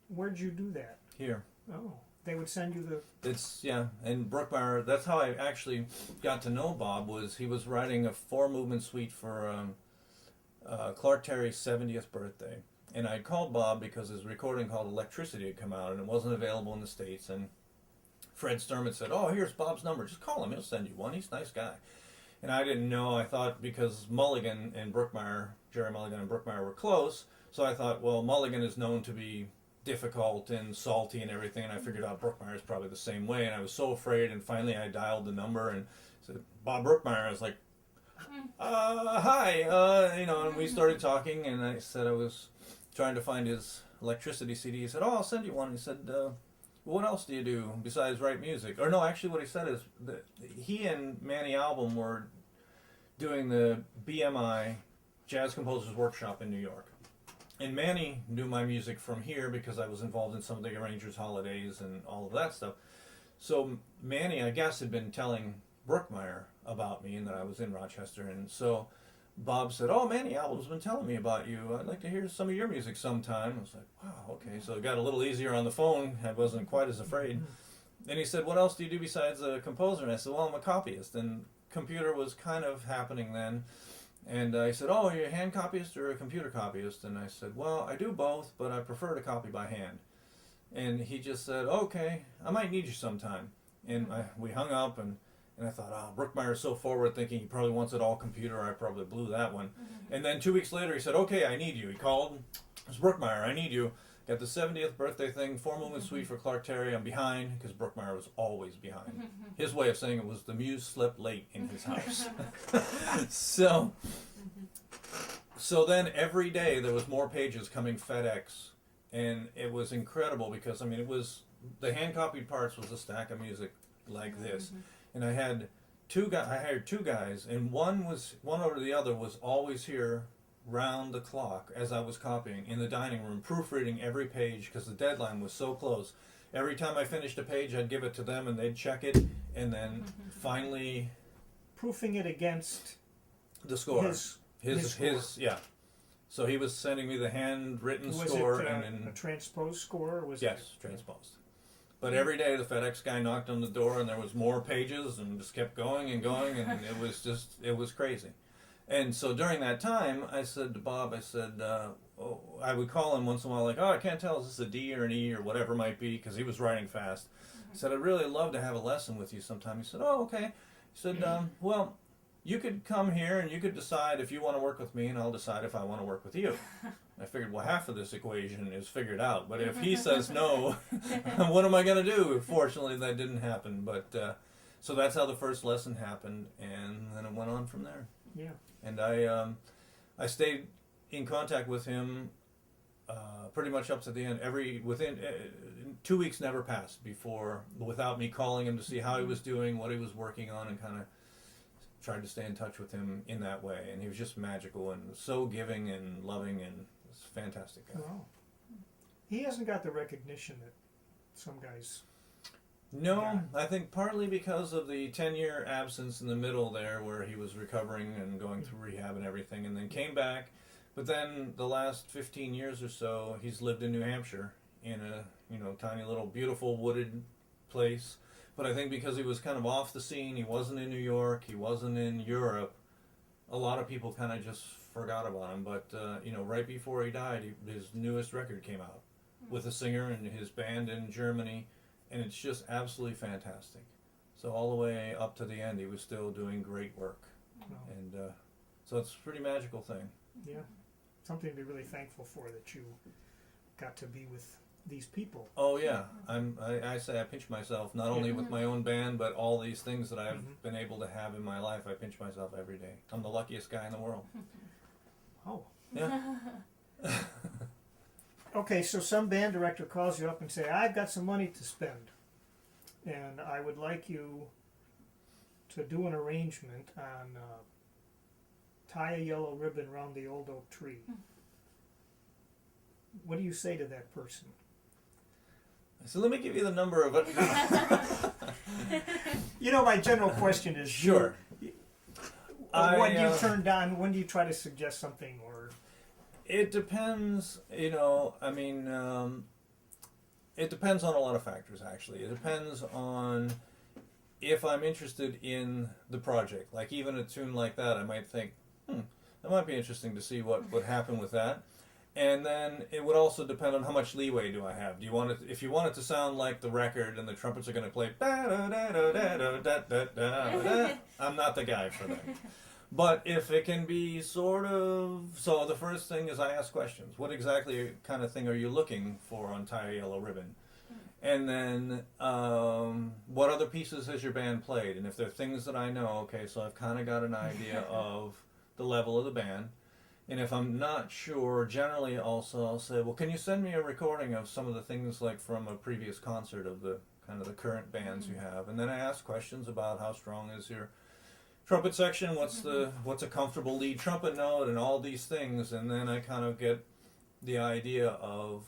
Where'd you do that? Here. Oh, they would send you the... It's, yeah, and Brookmeyer, that's how I actually got to know Bob, was he was writing a 4-movement suite for Clark Terry's 70th birthday. And I called Bob because his recording called Electricity had come out and it wasn't available in the States. And Fred Sturman said, oh, here's Bob's number. Just call him. He'll send you one. He's a nice guy. And I didn't know. I thought because Mulligan and Brookmeyer, Jerry Mulligan and Brookmeyer were close. So I thought, well, Mulligan is known to be difficult and salty and everything. And I figured out Brookmeyer is probably the same way. And I was so afraid. And finally I dialed the number and said, Bob Brookmeyer. I was like, hi. And we started talking. And I said I was trying to find his Electricity CD. He said, oh, I'll send you one. He said, what else do you do besides write music? Or no, actually what he said is that he and Manny Album were doing the BMI Jazz Composers Workshop in New York. And Manny knew my music from here because I was involved in some of the arrangers' holidays and all of that stuff. So Manny, I guess, had been telling Brookmeyer about me and that I was in Rochester. And so Bob said, oh, Manny Album's been telling me about you. I'd like to hear some of your music sometime. I was like, wow, okay. So it got a little easier on the phone. I wasn't quite as afraid. And he said, what else do you do besides a composer? And I said, well, I'm a copyist. And computer was kind of happening then. And I said, oh, are you a hand copyist or a computer copyist? And I said, well, I do both, but I prefer to copy by hand. And he just said, okay, I might need you sometime. And we hung up, and I thought, oh, Brookmeyer's so forward thinking he probably wants it all computer. I probably blew that one. And then 2 weeks later, he said, okay, I need you. He called. It's Brookmeyer, I need you. Got the 70th birthday thing, 4-movement suite for Clark Terry. I'm behind because Brookmeyer was always behind. His way of saying it was the muse slept late in his house. So then every day there was more pages coming FedEx, and it was incredible because, I mean, it was, the hand-copied parts was a stack of music like this. And I had I hired two guys, and one over the other was always here round the clock as I was copying in the dining room, proofreading every page because the deadline was so close. Every time I finished a page, I'd give it to them, and they'd check it, and then finally proofing it against the score. His score. Yeah. So he was sending me the handwritten score, was it and then a transposed score? Or was transposed. But every day the FedEx guy knocked on the door, and there was more pages, and just kept going, and it was crazy. And so during that time, I said to Bob, I would call him once in a while, like, oh, I can't tell, is this a D or an E or whatever it might be, because he was writing fast. I said, I'd really love to have a lesson with you sometime. He said, oh, okay. He said, well, you could come here and you could decide if you want to work with me, and I'll decide if I want to work with you. I figured, well, half of this equation is figured out. But if he says no, what am I going to do? Fortunately, that didn't happen. But so that's how the first lesson happened, and then it went on from there. Yeah. And I stayed in contact with him pretty much up to the end. Within 2 weeks never passed without me calling him to see how he was doing, what he was working on, and kind of tried to stay in touch with him in that way. And he was just magical and so giving and loving, and was a fantastic guy. Wow. He hasn't got the recognition that some guys... No, yeah. I think partly because of the 10-year absence in the middle there where he was recovering and going through rehab and everything, and then came back. But then the last 15 years or so, he's lived in New Hampshire in a tiny little beautiful wooded place. But I think because he was kind of off the scene, he wasn't in New York, he wasn't in Europe, a lot of people kind of just forgot about him. But, right before he died, his newest record came out with a singer and his band in Germany. And it's just absolutely fantastic. So all the way up to the end, he was still doing great work. Wow. And so it's a pretty magical thing. Yeah. Something to be really thankful for, that you got to be with these people. Oh, yeah. I say I pinch myself, not only with my own band, but all these things that I've been able to have in my life. I pinch myself every day. I'm the luckiest guy in the world. Oh. Yeah. Okay, so some band director calls you up and say, I've got some money to spend, and I would like you to do an arrangement on tie a yellow ribbon around the old oak tree. what do you say to that person? So let me give you the number of it. You know, my general question is, Sure. when do you turn down? When do you try to suggest something? Or it depends. You know, I mean, it depends on a lot of factors. Actually, it depends on if I'm interested in the project. Like even a tune like that, I might think, that might be interesting to see what would happen with that. And then it would also depend on how much leeway do I have. Do you want it? If you want it to sound like the record and the trumpets are going to play, I'm not the guy for that. But if it can be sort of, so the first thing is I ask questions. What exactly kind of thing are you looking for on Tie a Yellow Ribbon? And then what other pieces has your band played? And if they're things that I know, okay, so I've kind of got an idea of the level of the band. And if I'm not sure, generally also I'll say, well, can you send me a recording of some of the things like from a previous concert of the kind of the current bands you have? And then I ask questions about how strong is your trumpet section, what's a comfortable lead trumpet note, and all these things. And then I kind of get the idea of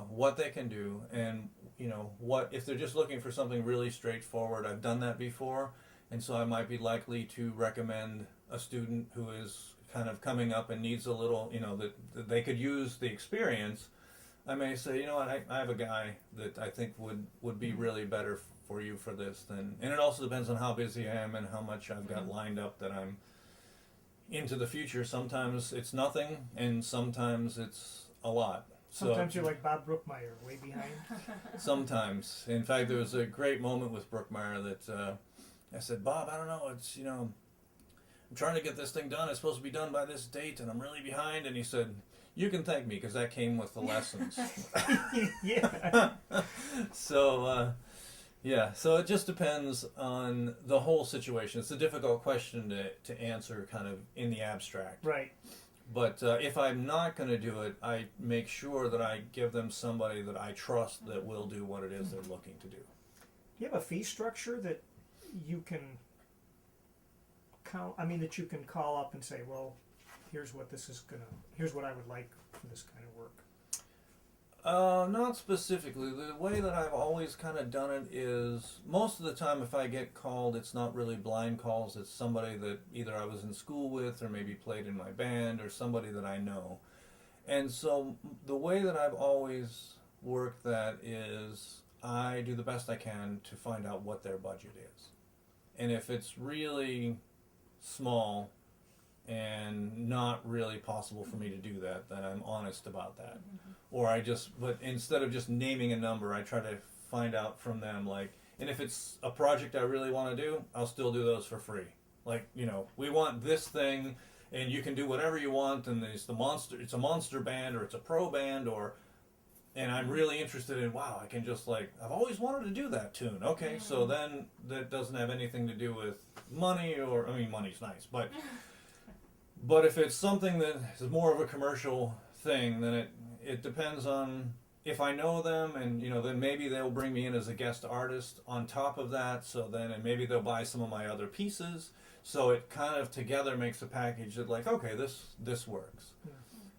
what they can do, and you know what if they're just looking for something really straightforward. I've done that before, and so I might be likely to recommend a student who is kind of coming up and needs a little, you know, that they could use the experience. I may say, you know what, I have a guy that I think would be really better for you for this. Then, and it also depends on how busy I am and how much I've got lined up that I'm into the future. Sometimes it's nothing, and sometimes it's a lot. sometimes you're like Bob Brookmeyer, way behind. Sometimes. In fact, there was a great moment with Brookmeyer that I said, Bob, I don't know, it's, you know, I'm trying to get this thing done. It's supposed to be done by this date, and I'm really behind. And he said, you can thank me, because that came with the lessons. Yeah. So, yeah, so it just depends on the whole situation. It's a difficult question to answer kind of in the abstract. Right. But if I'm not going to do it, I make sure that I give them somebody that I trust that will do what it is they're looking to do. Do you have a fee structure that you can that you can call up and say, well, here's what I would like for this kind of work? Not specifically. The way that I've always kind of done it is, most of the time if I get called, it's not really blind calls. It's somebody that either I was in school with or maybe played in my band or somebody that I know. And so the way that I've always worked that is I do the best I can to find out what their budget is. And if it's really small and not really possible for me to do that, then I'm honest about that. Or but instead of just naming a number, I try to find out from them, like, and if it's a project I really want to do, I'll still do those for free. Like, you know, we want this thing, and you can do whatever you want, and it's a monster band, or it's a pro band, and I'm really interested in, wow, I can just, like, I've always wanted to do that tune. Okay, so then that doesn't have anything to do with money, or, I mean, money's nice, but if it's something that is more of a commercial thing, then it depends on if I know them, and, you know, then maybe they'll bring me in as a guest artist on top of that, and maybe they'll buy some of my other pieces, so it kind of together makes a package that, like, okay, this works. Yeah.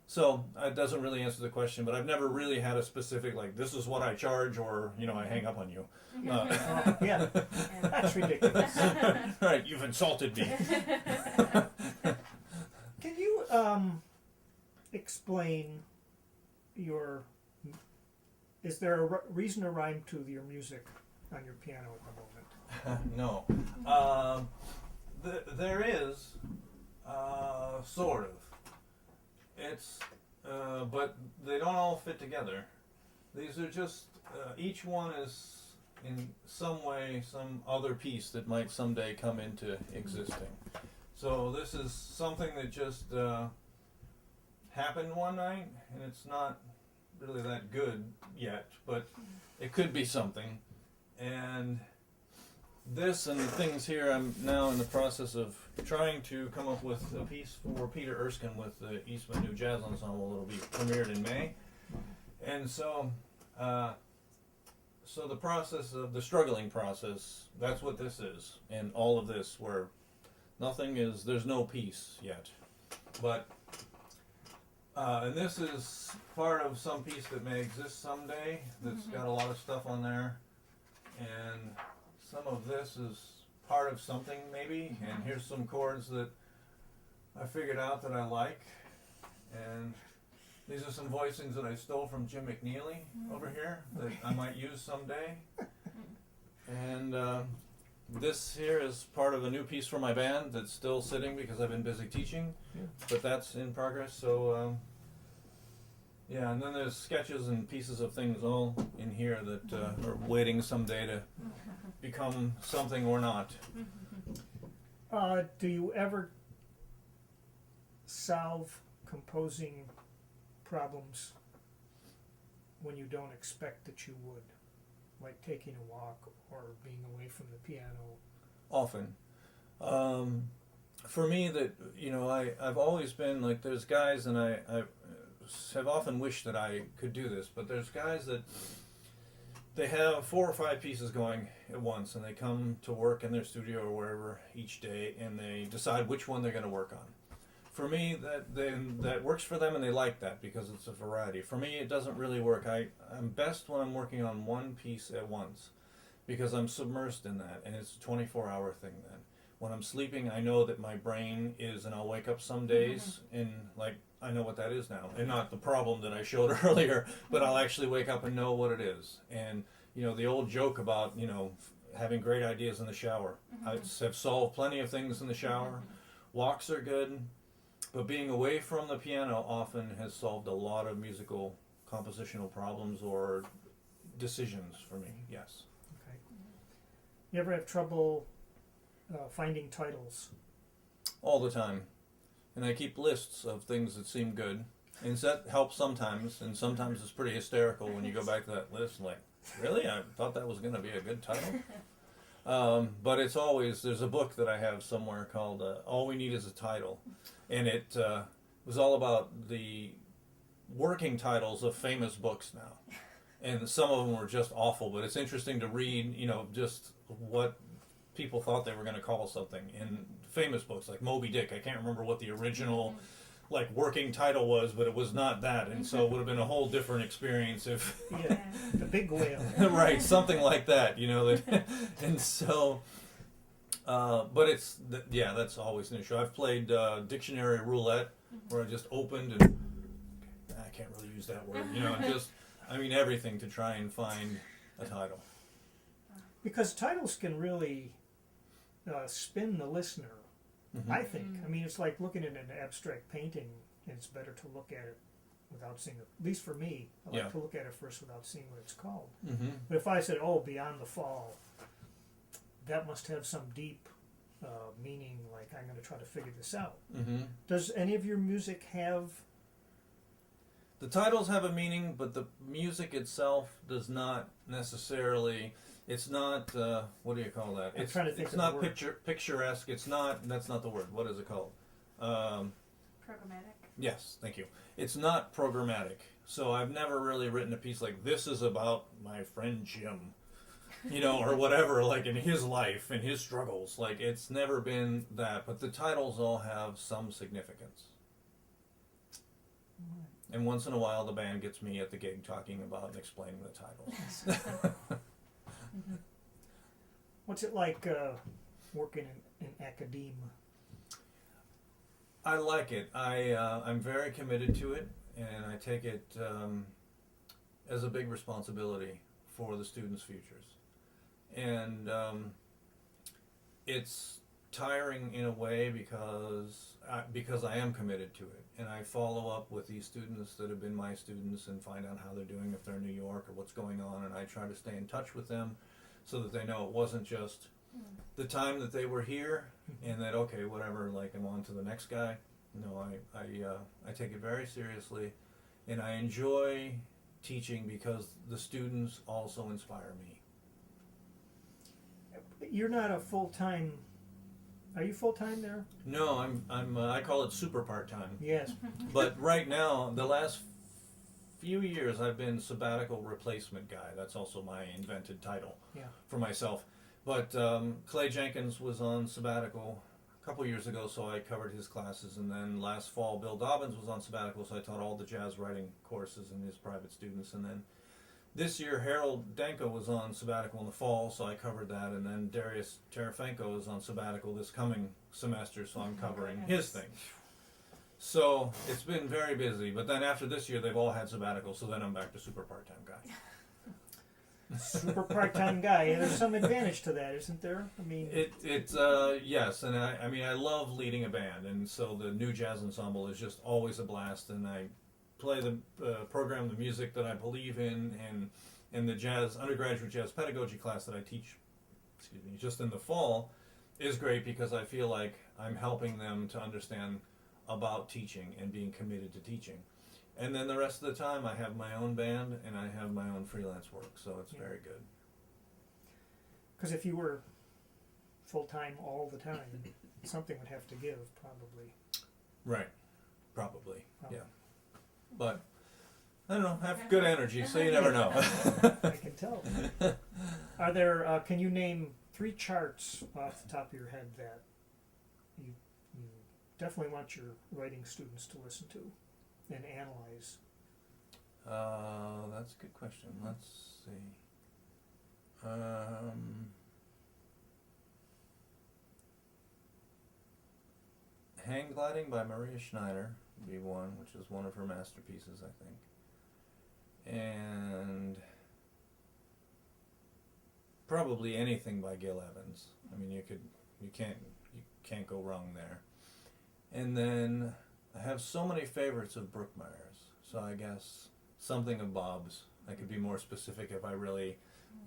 So it doesn't really answer the question, but I've never really had a specific, like, this is what I charge, or, you know, I hang up on you. Yeah, that's ridiculous. All right, you've insulted me. Can you explain is there a reason or rhyme to your music on your piano at the moment? No. There is, sort of. It's, but they don't all fit together. These are just, each one is in some way some other piece that might someday come into existing. So this is something that just happened one night, and it's not really that good yet, but it could be something. And this and the things here, I'm now in the process of trying to come up with a piece for Peter Erskine with the Eastman New Jazz Ensemble that'll be premiered in May. And so the process of the struggling process, that's what this is. And all of this, where there's no peace yet. But And this is part of some piece that may exist someday that's got a lot of stuff on there. And some of this is part of something maybe. And here's some chords that I figured out that I like. And these are some voicings that I stole from Jim McNeely over here that I might use someday. And this here is part of a new piece for my band that's still sitting because I've been busy teaching, but that's in progress. So yeah, and then there's sketches and pieces of things all in here that are waiting someday to become something or not. Do you ever solve composing problems when you don't expect that you would? Like taking a walk or being away from the piano? Often. For me, that, you know, I've always been like, there's guys, and I have often wished that I could do this, but there's guys that they have 4 or 5 pieces going at once, and they come to work in their studio or wherever each day, and they decide which one they're going to work on. For me, that works for them, and they like that because it's a variety. For me, it doesn't really work. I'm best when I'm working on one piece at once because I'm submersed in that, and it's a 24-hour thing then. When I'm sleeping, I know that my brain is, and I'll wake up some days, and like, I know what that is now. And not the problem that I showed earlier, but I'll actually wake up and know what it is. And, you know, the old joke about, you know, having great ideas in the shower. I have solved plenty of things in the shower. Walks are good. But being away from the piano often has solved a lot of musical compositional problems or decisions for me, yes. Okay. You ever have trouble finding titles? All the time. And I keep lists of things that seem good. And that helps sometimes, and sometimes it's pretty hysterical when you go back to that list and like, really? I thought that was going to be a good title? But it's always, there's a book that I have somewhere called All We Need Is a Title. And it was all about the working titles of famous books now. And some of them were just awful, but it's interesting to read, you know, just what people thought they were going to call something in famous books, like Moby Dick. I can't remember what the original like working title was, but it was not that, and so it would have been a whole different experience if the big whale. right, something like that, you know. And so but it's that's always an issue. I've played dictionary roulette where I just opened and I can't really use that word, you know, just everything to try and find a title, because titles can really spin the listener. I think. I mean, it's like looking at an abstract painting. It's better to look at it without seeing it. At least for me, I like to look at it first without seeing what it's called. But if I said, "Oh, Beyond the Fall," that must have some deep meaning. Like, I'm going to try to figure this out. Does any of your music have? The titles have a meaning, but the music itself does not necessarily. It's not, what do you call that? I'm trying to think it's of not the word. picturesque. It's not, that's not the word. What is it called? Programmatic. Yes, thank you. It's not programmatic. So I've never really written a piece like, this is about my friend Jim, you know, or whatever, like in his life and his struggles. Like, it's never been that. But the titles all have some significance. And once in a while, the band gets me at the gig talking about and explaining the titles. What's it like working in academia? I like it. I'm very committed to it, and I take it as a big responsibility for the students' futures. And it's tiring in a way because I am committed to it, and I follow up with these students that have been my students and find out how they're doing if they're in New York or what's going on, and I try to stay in touch with them so that they know it wasn't just the time that they were here and that, okay, whatever, like, I'm on to the next guy. No, I take it very seriously, and I enjoy teaching because the students also inspire me. You're not a full-time. Are you full-time there? No, I call it super part-time. Yes. But right now, the last few years, I've been sabbatical replacement guy. That's also my invented title for myself. But Clay Jenkins was on sabbatical a couple years ago, so I covered his classes, and then last fall Bill Dobbins was on sabbatical, so I taught all the jazz writing courses and his private students, and then this year Harold Danko was on sabbatical in the fall, so I covered that, and then Darius Terefenko is on sabbatical this coming semester, so I'm covering his things. So it's been very busy, but then after this year they've all had sabbatical, so then I'm back to super part-time guy. Super part-time guy. There's some advantage to that, isn't there? I mean, it's yes, and I mean I love leading a band, and so the new jazz ensemble is just always a blast, and I play the program, the music that I believe in, and the jazz undergraduate jazz pedagogy class that I teach, excuse me, just in the fall, is great because I feel like I'm helping them to understand about teaching and being committed to teaching. And then the rest of the time I have my own band and I have my own freelance work, so it's very good. because if you were full-time all the time, something would have to give, probably. Right, probably, yeah. But, I don't know, I have good energy, so you never know. I can tell. Are there, can you name 3 charts off the top of your head that you definitely want your writing students to listen to and analyze? That's a good question. Let's see. Hang Gliding by Maria Schneider would be one, which is one of her masterpieces, I think. And probably anything by Gil Evans. I mean, you can't go wrong there. And then I have so many favorites of Brookmeyer's, so I guess something of Bob's. I could be more specific if I really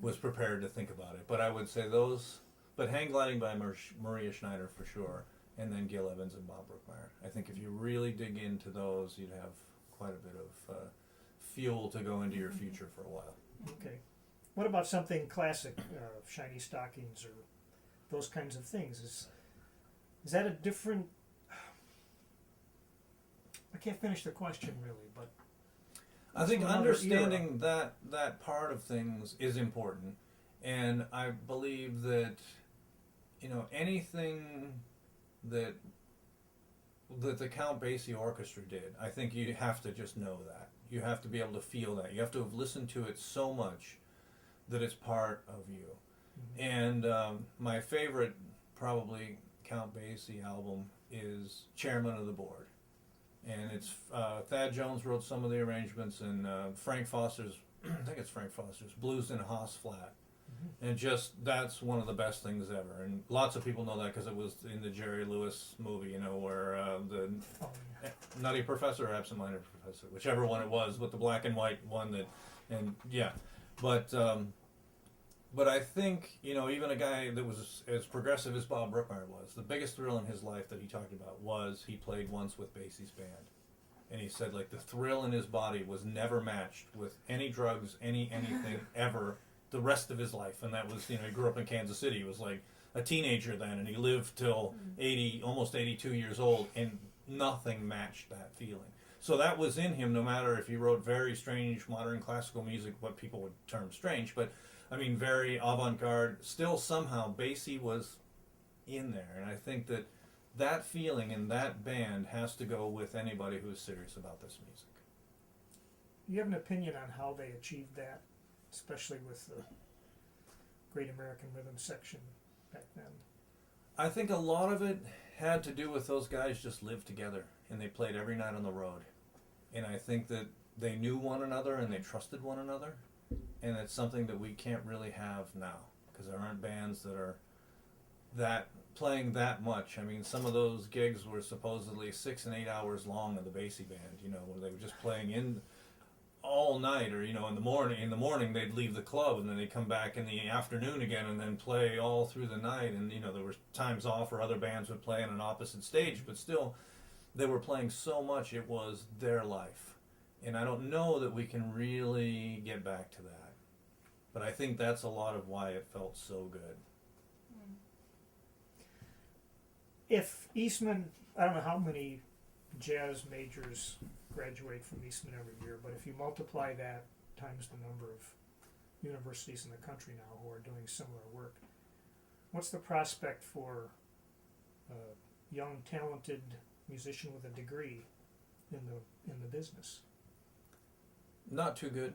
was prepared to think about it. But I would say those, but Hang Gliding by Maria Schneider for sure, and then Gil Evans and Bob Brookmeyer. I think if you really dig into those, you'd have quite a bit of fuel to go into your future for a while. Okay. What about something classic, Shiny Stockings or those kinds of things? Is that a different... I can't finish the question really, but... I think understanding that part of things is important, and I believe that, you know, anything that the Count Basie Orchestra did, I think you have to just know that. You have to be able to feel that. You have to have listened to it so much that it's part of you. Mm-hmm. And my favorite, probably, Count Basie album is Chairman of the Board. And it's Thad Jones wrote some of the arrangements, and Frank Foster's, I think it's Frank Foster's, Blues in Haas Flat. Mm-hmm. And just, that's one of the best things ever. And lots of people know that because it was in the Jerry Lewis movie, you know, where the Nutty Professor or Absent Minded Professor, whichever one it was, with the black and white one that, and yeah. But I think, you know, even a guy that was as progressive as Bob Brookmeyer was, the biggest thrill in his life that he talked about was he played once with Basie's band. And he said, like, the thrill in his body was never matched with any drugs, anything ever the rest of his life. And that was, you know, he grew up in Kansas City. He was like a teenager then, and he lived till 80, almost 82 years old, and nothing matched that feeling. So that was in him, no matter if he wrote very strange modern classical music, what people would term strange, but I mean, very avant-garde. Still, somehow, Basie was in there, and I think that that feeling in that band has to go with anybody who's serious about this music. You have an opinion on how they achieved that, especially with the Great American Rhythm section back then? I think a lot of it had to do with those guys just lived together, and they played every night on the road. And I think that they knew one another and they trusted one another. And it's something that we can't really have now, because there aren't bands that are playing that much. I mean, some of those gigs were supposedly 6 and 8 hours long of the Basie band, you know, where they were just playing in all night, or, you know, in the morning they'd leave the club and then they'd come back in the afternoon again and then play all through the night. And, you know, there were times off where other bands would play on an opposite stage, but still they were playing so much, it was their life. And I don't know that we can really get back to that. But I think that's a lot of why it felt so good. If Eastman, I don't know how many jazz majors graduate from Eastman every year, but if you multiply that times the number of universities in the country now who are doing similar work, what's the prospect for young, talented musician with a degree in the business? Not too good,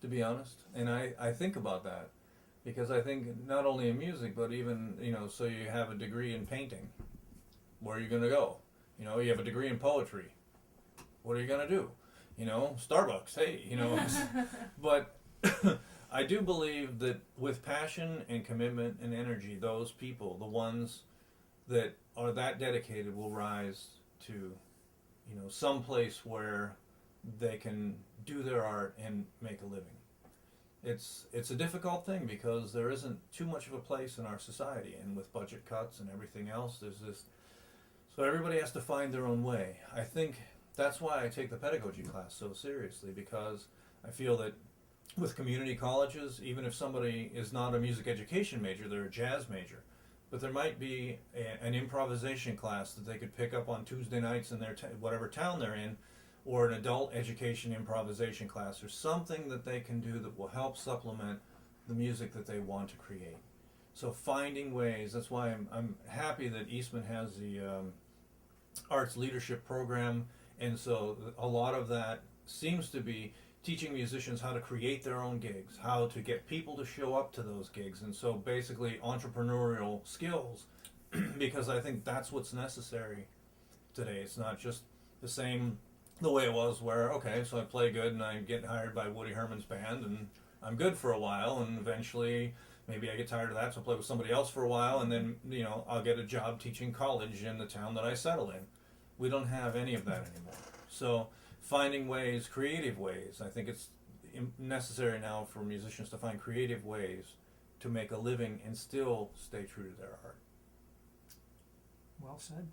to be honest. And I think about that because I think not only in music, but even, so you have a degree in painting. Where are you going to go? You have a degree in poetry. What are you going to do? Starbucks, hey, But I do believe that with passion and commitment and energy, those people, the ones that are that dedicated, will rise to, some place where they can do their art and make a living. It's a difficult thing because there isn't too much of a place in our society, and with budget cuts and everything else, there's this. So everybody has to find their own way. I think that's why I take the pedagogy class so seriously, because I feel that with community colleges, even if somebody is not a music education major, they're a jazz major, but there might be an improvisation class that they could pick up on Tuesday nights in their whatever town they're in, or an adult education improvisation class, or something that they can do that will help supplement the music that they want to create. So finding ways, that's why I'm happy that Eastman has the arts leadership program, and so a lot of that seems to be teaching musicians how to create their own gigs, how to get people to show up to those gigs, and so basically entrepreneurial skills, because I think that's what's necessary today. It's not just the way it was where, okay, so I play good and I get hired by Woody Herman's band and I'm good for a while, and eventually maybe I get tired of that, so I'll play with somebody else for a while, and then, I'll get a job teaching college in the town that I settle in. We don't have any of that anymore. So finding ways, creative ways, I think it's necessary now for musicians to find creative ways to make a living and still stay true to their art. Well said.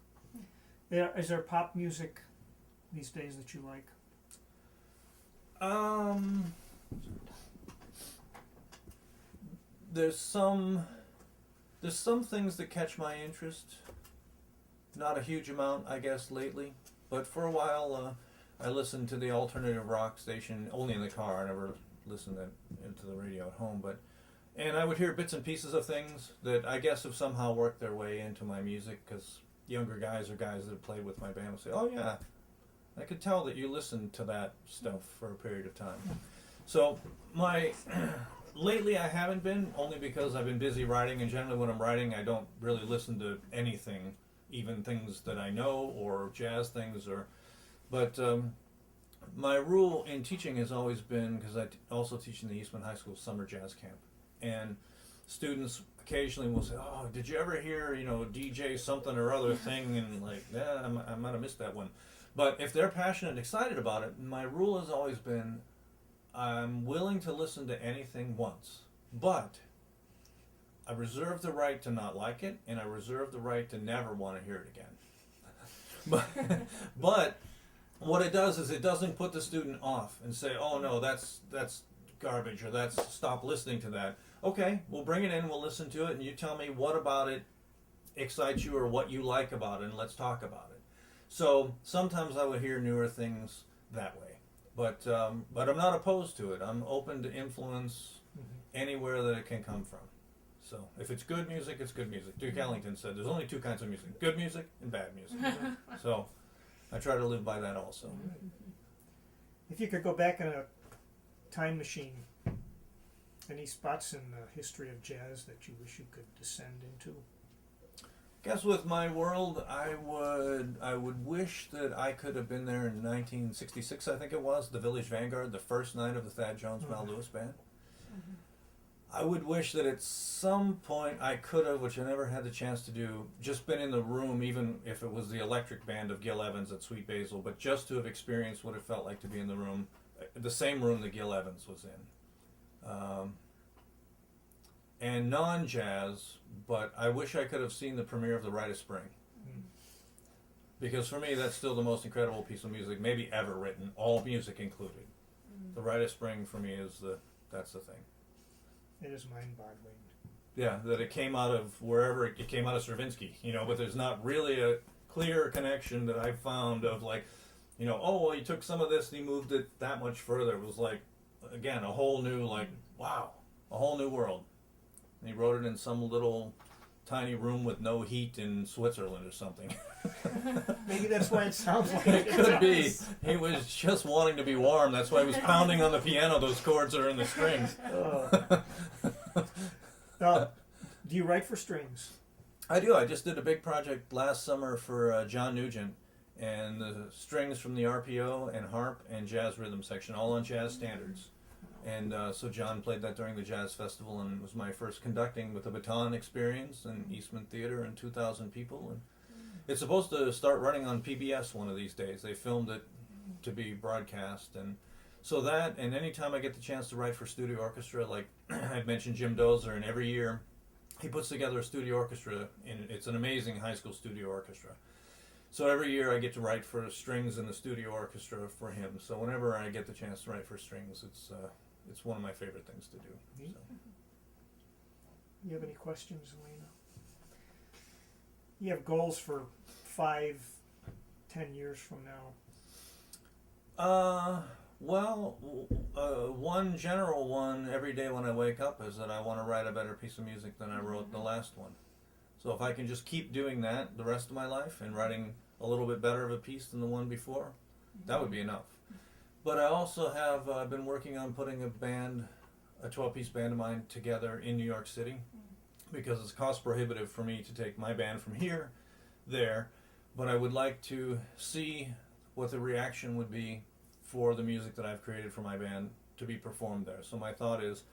Is there pop music these days that you like? There's some things that catch my interest. Not a huge amount, I guess, lately. But for a while, I listened to the alternative rock station only in the car. I never listened into the radio at home. And I would hear bits and pieces of things that I guess have somehow worked their way into my music, because younger guys or guys that have played with my band will say, "Oh yeah, I could tell that you listened to that stuff for a period of time." So lately I haven't been, only because I've been busy writing, and generally when I'm writing I don't really listen to anything, even things that I know or jazz things, but my rule in teaching has always been, because I also teach in the Eastman High School summer jazz camp, and students occasionally will say, "Oh, did you ever hear, DJ something or other thing?" And like, yeah, I might have missed that one. But if they're passionate and excited about it, my rule has always been, I'm willing to listen to anything once, but I reserve the right to not like it, and I reserve the right to never want to hear it again. But what it does is it doesn't put the student off and say, "Oh no, that's garbage," or stop listening to that. Okay, we'll bring it in, we'll listen to it, and you tell me what about it excites you or what you like about it, and let's talk about it. So sometimes I would hear newer things that way. But I'm not opposed to it. I'm open to influence anywhere that it can come from. So if it's good music, it's good music. Duke Ellington said there's only two kinds of music: good music and bad music. So I try to live by that also. If you could go back in a time machine, any spots in the history of jazz that you wish you could descend into? Guess with my world, I would wish that I could have been there in 1966, I think it was, the Village Vanguard, the first night of the Thad Jones-Mel Lewis Band. I would wish that at some point I could have, which I never had the chance to do, just been in the room, even if it was the electric band of Gil Evans at Sweet Basil, but just to have experienced what it felt like to be in the room, the same room that Gil Evans was in. And non-jazz, but I wish I could have seen the premiere of The Rite of Spring. Because for me, that's still the most incredible piece of music maybe ever written, all music included. The Rite of Spring for me that's the thing. It is mind-boggling. Yeah, that it came out of wherever it came out of Stravinsky, but there's not really a clear connection that I found of like, oh, well, he took some of this and he moved it that much further. It was like, again, a whole new, like, wow, a whole new world. And he wrote it in some little tiny room with no heat in Switzerland or something. Maybe that's why it sounds like It it. could be. He was just wanting to be warm. That's why he was pounding on the piano, those chords that are in the strings. Do you write for strings? I do. I just did a big project last summer for John Nugent, and the strings from the RPO and harp and jazz rhythm section, all on jazz standards. And so John played that during the Jazz Festival, and it was my first conducting with a baton experience in Eastman Theater and 2,000 people. And it's supposed to start running on PBS one of these days. They filmed it to be broadcast. And so that, and anytime I get the chance to write for studio orchestra, like I'd mentioned Jim Dozer, and every year he puts together a studio orchestra, and it's an amazing high school studio orchestra. So every year I get to write for strings in the studio orchestra for him. So whenever I get the chance to write for strings, it's one of my favorite things to do. So. You have any questions, Elena? You have goals for 5, 10 years from now? One general one every day when I wake up is that I want to write a better piece of music than I wrote the last one. So if I can just keep doing that the rest of my life and writing a little bit better of a piece than the one before, that would be enough. But I also have been working on putting a 12-piece band of mine together in New York City, because it's cost prohibitive for me to take my band from here, there, but I would like to see what the reaction would be for the music that I've created for my band to be performed there. So my thought is,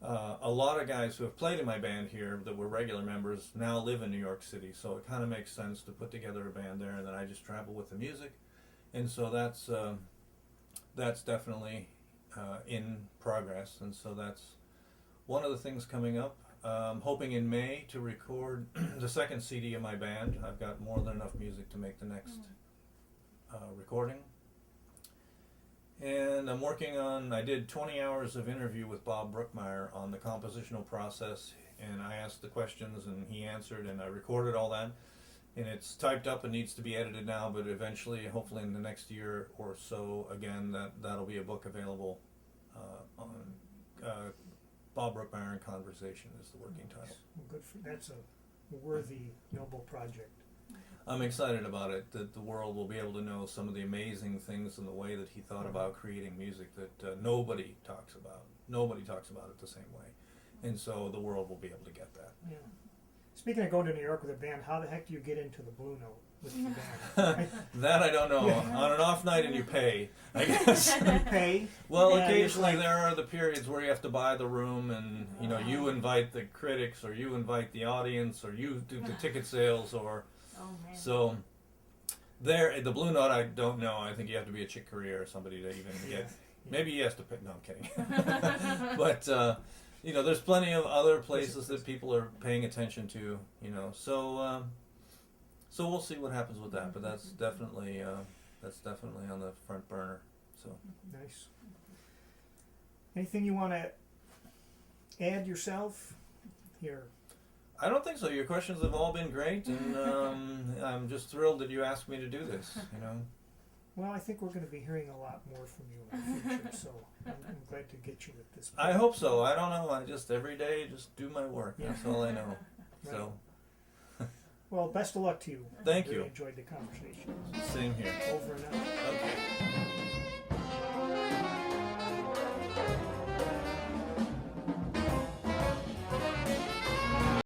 a lot of guys who have played in my band here that were regular members now live in New York City, so it kind of makes sense to put together a band there, and then I just travel with the music. And so that's definitely in progress, and so that's one of the things coming up. Hoping in May to record the second CD of my band. I've got more than enough music to make the next recording. And I'm working on, I did 20 hours of interview with Bob Brookmeyer on the compositional process, and I asked the questions and he answered, and I recorded all that. And it's typed up and needs to be edited now, but eventually, hopefully in the next year or so, again, that'll be a book available on Bob Brookmeyer in Conversation is the working title. Well, good for, that's a worthy, noble project. I'm excited about it, that the world will be able to know some of the amazing things in the way that he thought about creating music that nobody talks about. Nobody talks about it the same way. And so the world will be able to get that. Yeah. Speaking of going to New York with a band, how the heck do you get into the Blue Note with your band? That I don't know. Yeah. On an off night and you pay, I guess. You pay? Well, Yeah, occasionally it's like- there are the periods where you have to buy the room, and you invite the critics, or you invite the audience, or you do the ticket sales, or Oh man. so. There, the Blue Note, I don't know. I think you have to be a Chick Corea or somebody to even get. Maybe he has to pay. No, I'm kidding. But there's plenty of other places that people are paying attention to. So we'll see what happens with that. But that's definitely on the front burner. So. Nice. Anything you want to add yourself here? I don't think so. Your questions have all been great, and I'm just thrilled that you asked me to do this. Well, I think we're going to be hearing a lot more from you in the future, so I'm glad to get you at this point. I hope so. I don't know. I just every day just do my work. Yeah. That's all I know. Right. So Well, best of luck to you. Thank Really you. enjoyed the conversation. Same here. Over and out.